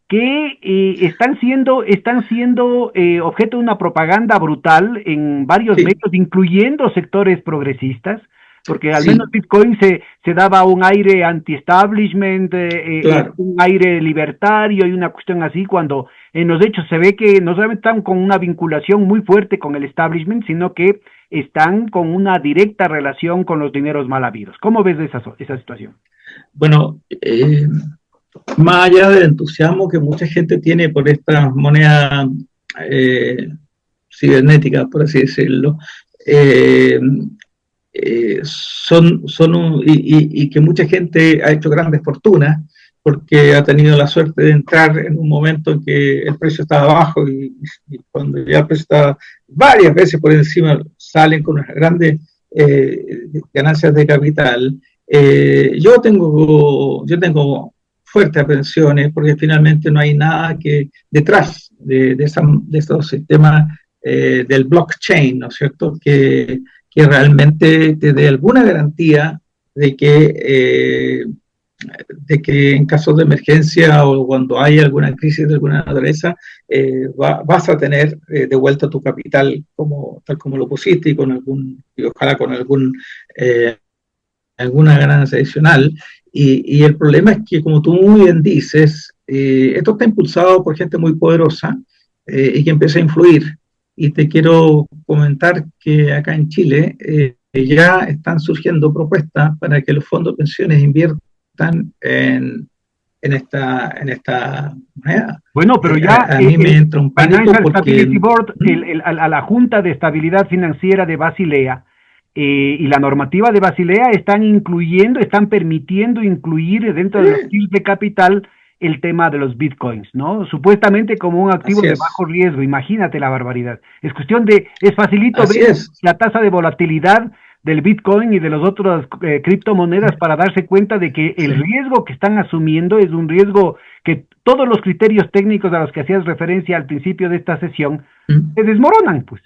que están siendo objeto de una propaganda brutal en varios medios, incluyendo sectores progresistas, porque al menos Bitcoin se daba un aire anti-establishment, claro, un aire libertario y una cuestión así, cuando en los hechos se ve que no solamente están con una vinculación muy fuerte con el establishment, sino que están con una directa relación con los dineros mal habidos. ¿Cómo ves esa situación? Bueno, más allá del entusiasmo que mucha gente tiene por estas monedas cibernéticas, por así decirlo, y que mucha gente ha hecho grandes fortunas porque ha tenido la suerte de entrar en un momento en que el precio estaba bajo y cuando ya el precio estaba varias veces por encima salen con unas grandes ganancias de capital. Yo tengo fuertes aprensiones porque finalmente no hay nada que detrás de estos sistemas del blockchain, ¿no es cierto?, que realmente te dé alguna garantía de que en casos de emergencia o cuando hay alguna crisis de alguna naturaleza, vas a tener de vuelta tu capital tal como lo pusiste y ojalá con alguna ganancia adicional. Y el problema es que, como tú muy bien dices, esto está impulsado por gente muy poderosa y que empiece a influir. Y te quiero comentar que acá en Chile ya están surgiendo propuestas para que los fondos de pensiones inviertan en esta moneda. Bueno, pero ya A mí me entra un pánico Financial porque... Stability Board, a la Junta de Estabilidad Financiera de Basilea y la normativa de Basilea están permitiendo incluir dentro de los deals de capital el tema de los bitcoins, ¿no? Supuestamente como un activo Así de es, bajo riesgo, imagínate la barbaridad. Es cuestión es facilito así ver es. la tasa de volatilidad del Bitcoin y de las otras criptomonedas para darse cuenta de que el Sí. riesgo que están asumiendo es un riesgo que todos los criterios técnicos a los que hacías referencia al principio de esta sesión se desmoronan, pues.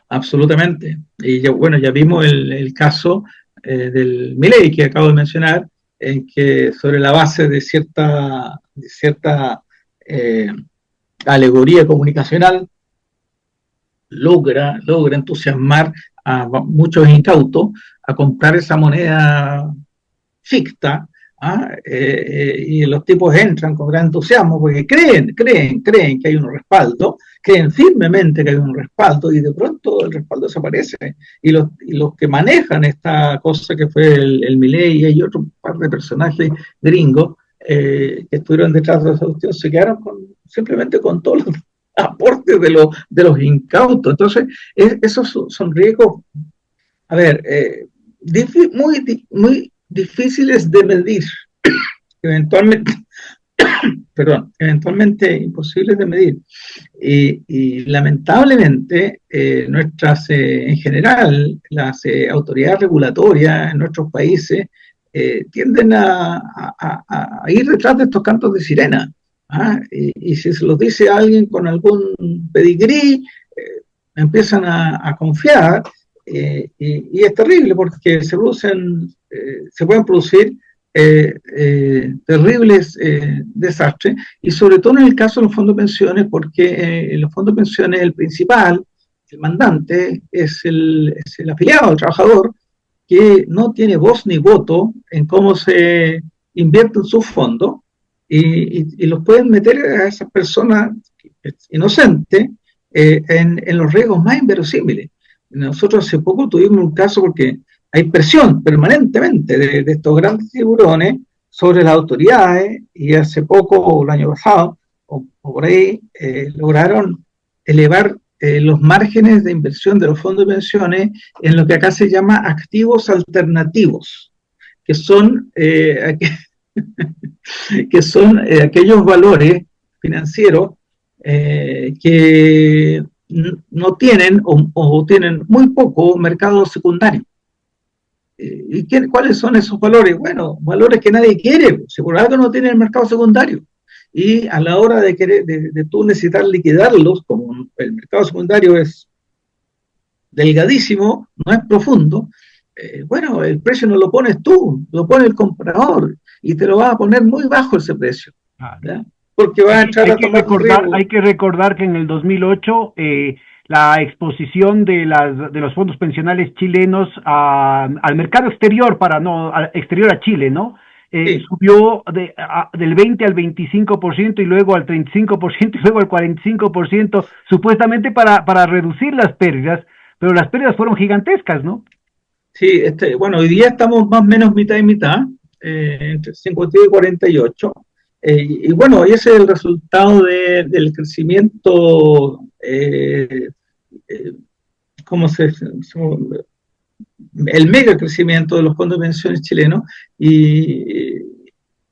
Absolutamente. Y ya, bueno, ya vimos el caso del Milei que acabo de mencionar, en que sobre la base de cierta eh, alegoría comunicacional logra entusiasmar a muchos incautos a comprar esa moneda ficta, y los tipos entran con gran entusiasmo porque creen que hay un respaldo, creen firmemente que hay un respaldo y de pronto el respaldo desaparece. Y los que manejan esta cosa que fue el Milei y otro par de personajes gringos que estuvieron detrás de esa cuestión se quedaron simplemente con todos los aportes de los incautos. Entonces, esos son riesgos, a ver, muy difíciles de medir, eventualmente, perdón, eventualmente imposibles de medir. Y lamentablemente, en general, las autoridades regulatorias en nuestros países tienden a ir detrás de estos cantos de sirena. Y si se los dice a alguien con algún pedigrí, empiezan a confiar y es terrible porque se pueden producir terribles desastres y sobre todo en el caso de los fondos de pensiones porque en los fondos de pensiones el principal, el mandante, es el afiliado, el trabajador que no tiene voz ni voto en cómo se invierten sus fondos y los pueden meter a esas personas inocentes en los riesgos más inverosímiles. Nosotros hace poco tuvimos un caso porque hay presión permanentemente de estos grandes tiburones sobre las autoridades y hace poco, o el año pasado, o por ahí, lograron elevar los márgenes de inversión de los fondos de pensiones en lo que acá se llama activos alternativos, que son, que son aquellos valores financieros que no tienen o tienen muy poco mercado secundario. ¿Y cuáles son esos valores? Bueno, valores que nadie quiere, si por algo no tienen el mercado secundario. Y a la hora de tú necesitar liquidarlos, como el mercado secundario es delgadísimo, no es profundo, bueno, el precio no lo pones tú, lo pone el comprador y te lo va a poner muy bajo ese precio. ¿Ya? Porque va a entrar a tomar riesgo. Hay que recordar que en el 2008 la exposición de los fondos pensionales chilenos al mercado exterior, exterior a Chile, ¿no? Sí. Subió del 20 al 25% y luego al 35% y luego al 45%, supuestamente para reducir las pérdidas, pero las pérdidas fueron gigantescas, ¿no? Sí, bueno, hoy día estamos más o menos mitad y mitad, entre 52 y 48. Y bueno, ese es el resultado del crecimiento, ¿cómo el mega crecimiento de los fondos de pensiones chilenos y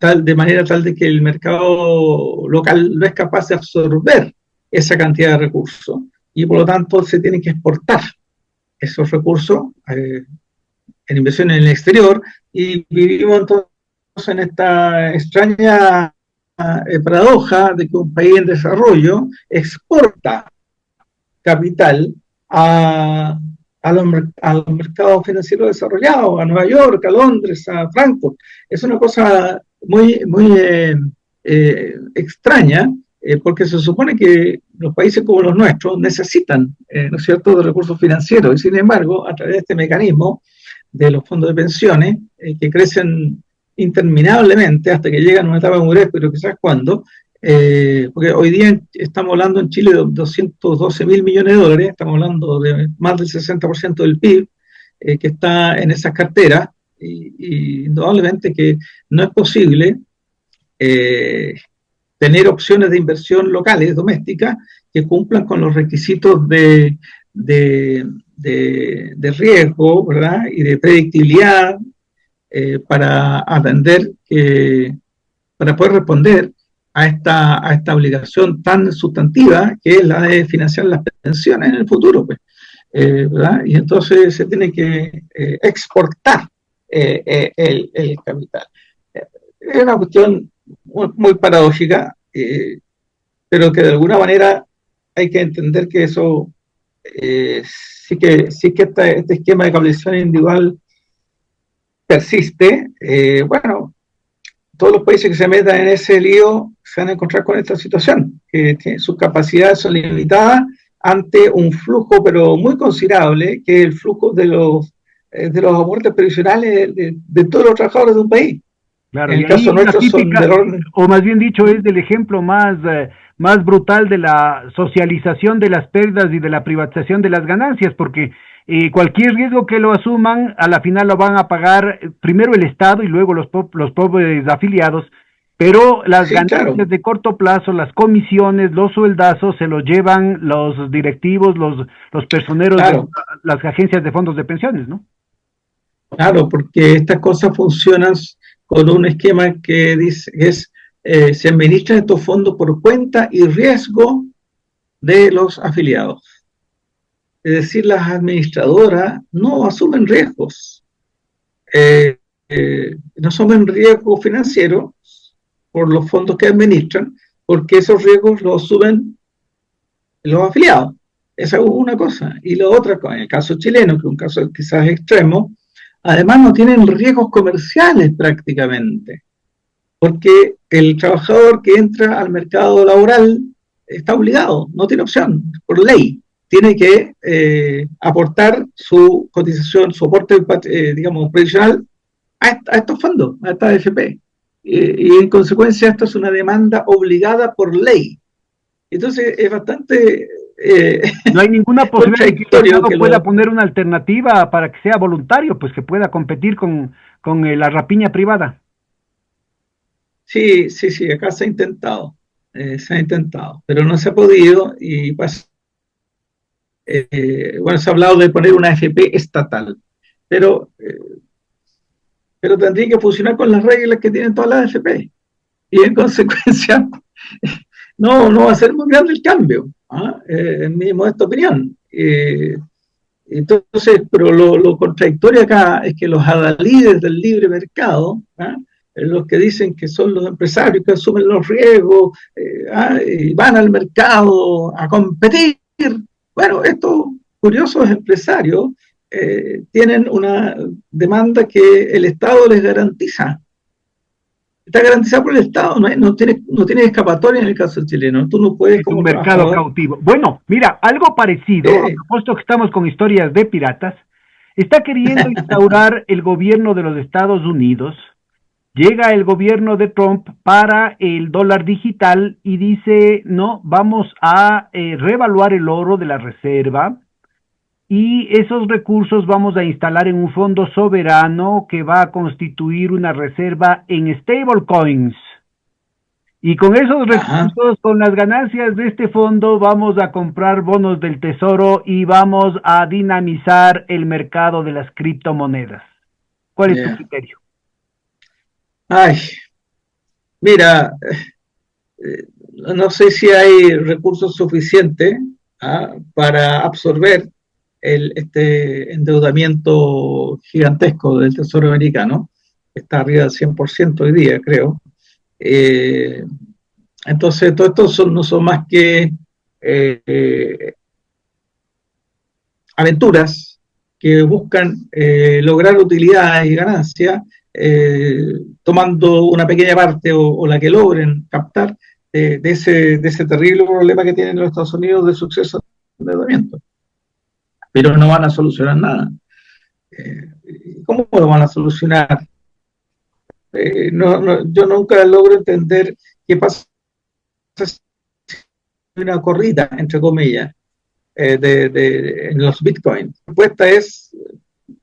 de manera tal de que el mercado local no es capaz de absorber esa cantidad de recursos y por lo tanto se tienen que exportar esos recursos en inversión en el exterior y vivimos entonces en esta extraña paradoja de que un país en desarrollo exporta capital a los mercados financieros desarrollados, a Nueva York, a Londres, a Frankfurt. Es una cosa muy extraña, porque se supone que los países como los nuestros necesitan, ¿no es cierto?, de recursos financieros, y sin embargo, a través de este mecanismo de los fondos de pensiones, que crecen interminablemente hasta que llegan a una etapa de madurez, pero quizás cuándo, porque hoy día estamos hablando en Chile de 212.000 millones de dólares, estamos hablando de más del 60% del PIB que está en esas carteras, y indudablemente que no es posible eh, tener opciones de inversión locales, domésticas, que cumplan con los requisitos de riesgo, ¿verdad? Y de predictibilidad para atender, para poder responder a esta obligación tan sustantiva que es la de financiar las pensiones en el futuro, pues, ¿verdad? Y entonces se tiene que exportar el capital. Es una cuestión muy paradójica, pero que de alguna manera hay que entender que eso sí que este esquema de capitalización individual persiste. Bueno, todos los países que se metan en ese lío se van a encontrar con esta situación, que sus capacidades son limitadas ante un flujo, pero muy considerable, que es el flujo de los aportes previsionales de todos los trabajadores de un país. Claro, En y el ahí caso la nuestro son típica, del orden. o más bien dicho, es del ejemplo más brutal de la socialización de las pérdidas y de la privatización de las ganancias, porque cualquier riesgo que lo asuman, a la final lo van a pagar primero el Estado y luego los pobres afiliados, pero las Sí, claro, ganancias de corto plazo, las comisiones, los sueldazos, se los llevan los directivos, los personeros de claro, las agencias de fondos de pensiones, ¿no? claro, porque estas cosas funcionan con un esquema que dice que es se administran estos fondos por cuenta y riesgo de los afiliados. Es decir, las administradoras no asumen riesgos, no asumen riesgos financieros por los fondos que administran, porque esos riesgos los asumen los afiliados. Esa es una cosa. Y la otra, en el caso chileno, que es un caso quizás extremo, además no tienen riesgos comerciales prácticamente, porque el trabajador que entra al mercado laboral está obligado, no tiene opción, por ley. Tiene que aportar su cotización, su aporte, digamos, previsional a estos fondos, a esta AFP. Y en consecuencia esto es una demanda obligada por ley. Entonces es bastante No hay ninguna posibilidad de que el contradictorio Estado que pueda lo... poner una alternativa para que sea voluntario, pues que pueda competir con la rapiña privada. Sí, sí, sí, acá se ha intentado, pero no se ha podido y pues, bueno, se ha hablado de poner una AFP estatal, pero, pero tendría que funcionar con las reglas que tienen todas las AFP y en consecuencia no va a ser muy grande el cambio, ¿ah? En mi modesta opinión. Entonces, pero lo contradictorio acá es que los adalides del libre mercado, ¿ah? Los que dicen que son los empresarios que asumen los riesgos y van al mercado a competir, bueno, estos curiosos empresarios tienen una demanda que el Estado les garantiza. Está garantizada por el Estado, no tiene escapatoria en el caso chileno. Tú no puedes Es un como mercado trabajador. cautivo. Bueno, mira, algo parecido, a Eh, propósito que estamos con historias de piratas, está queriendo instaurar el gobierno de los Estados Unidos. Llega el gobierno de Trump para el dólar digital y dice, no, vamos a revaluar el oro de la reserva y esos recursos vamos a instalar en un fondo soberano que va a constituir una reserva en stablecoins. Y con esos ajá, recursos, con las ganancias de este fondo, vamos a comprar bonos del tesoro y vamos a dinamizar el mercado de las criptomonedas. ¿Cuál es tu yeah. criterio? Ay, mira, no sé si hay recursos suficientes para absorber este endeudamiento gigantesco del Tesoro americano, que está arriba del 100% hoy día, creo. Eh, entonces, todo esto no son más que aventuras que buscan lograr utilidades y ganancias, tomando una pequeña parte o la que logren captar de ese terrible problema que tienen los Estados Unidos de suceso de endeudamiento. Pero no van a solucionar nada. ¿Cómo lo van a solucionar? Yo nunca logro entender qué pasa una corrida, entre comillas, en los bitcoins. La respuesta es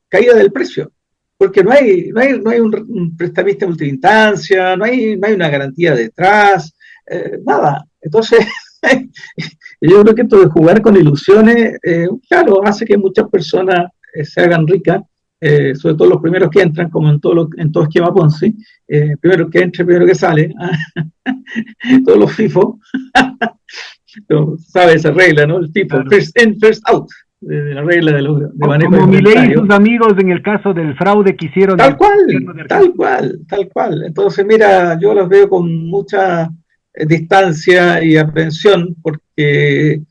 caída del precio, porque no hay un prestamista multiinstancia, no hay una garantía detrás, nada. Entonces, yo creo que esto de jugar con ilusiones, claro, hace que muchas personas se hagan ricas, sobre todo los primeros que entran, como en todo esquema Ponzi, primero que entre, primero que sale, todos los FIFO, sabe esa regla, ¿no? El FIFO, claro. First in, first out, de la regla de manejo como Milei y sus amigos en el caso del fraude que hicieron. Tal cual. Entonces, mira, yo los veo con mucha distancia y aprensión porque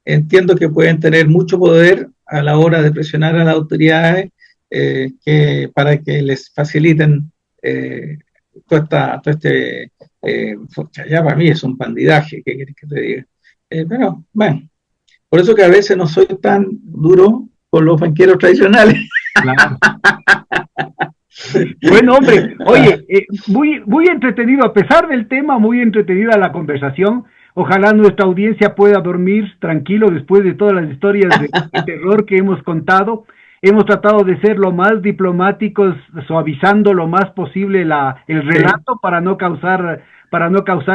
entiendo que pueden tener mucho poder a la hora de presionar a las autoridades para que les faciliten todo este ya para mí es un bandidaje, ¿qué querés que te diga? Pero bueno, por eso que a veces no soy tan duro con los banqueros tradicionales. Claro. Bueno, hombre, oye, muy entretenido, a pesar del tema, muy entretenida la conversación. Ojalá nuestra audiencia pueda dormir tranquilo después de todas las historias de terror que hemos contado. Hemos tratado de ser lo más diplomáticos, suavizando lo más posible el relato para no causar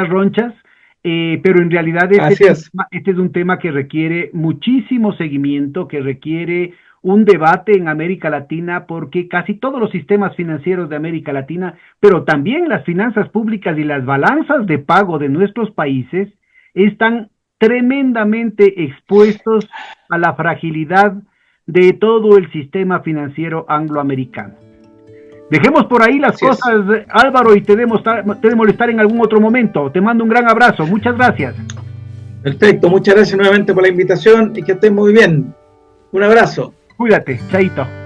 ronchas, pero en realidad este es un tema que requiere muchísimo seguimiento, que requiere un debate en América Latina, porque casi todos los sistemas financieros de América Latina, pero también las finanzas públicas y las balanzas de pago de nuestros países están tremendamente expuestos a la fragilidad de todo el sistema financiero angloamericano. Dejemos por ahí las cosas, Álvaro, y te de molestar en algún otro momento. Te mando un gran abrazo, muchas gracias. Perfecto, muchas gracias nuevamente por la invitación y que estés muy bien. Un abrazo. Cuídate, chaito.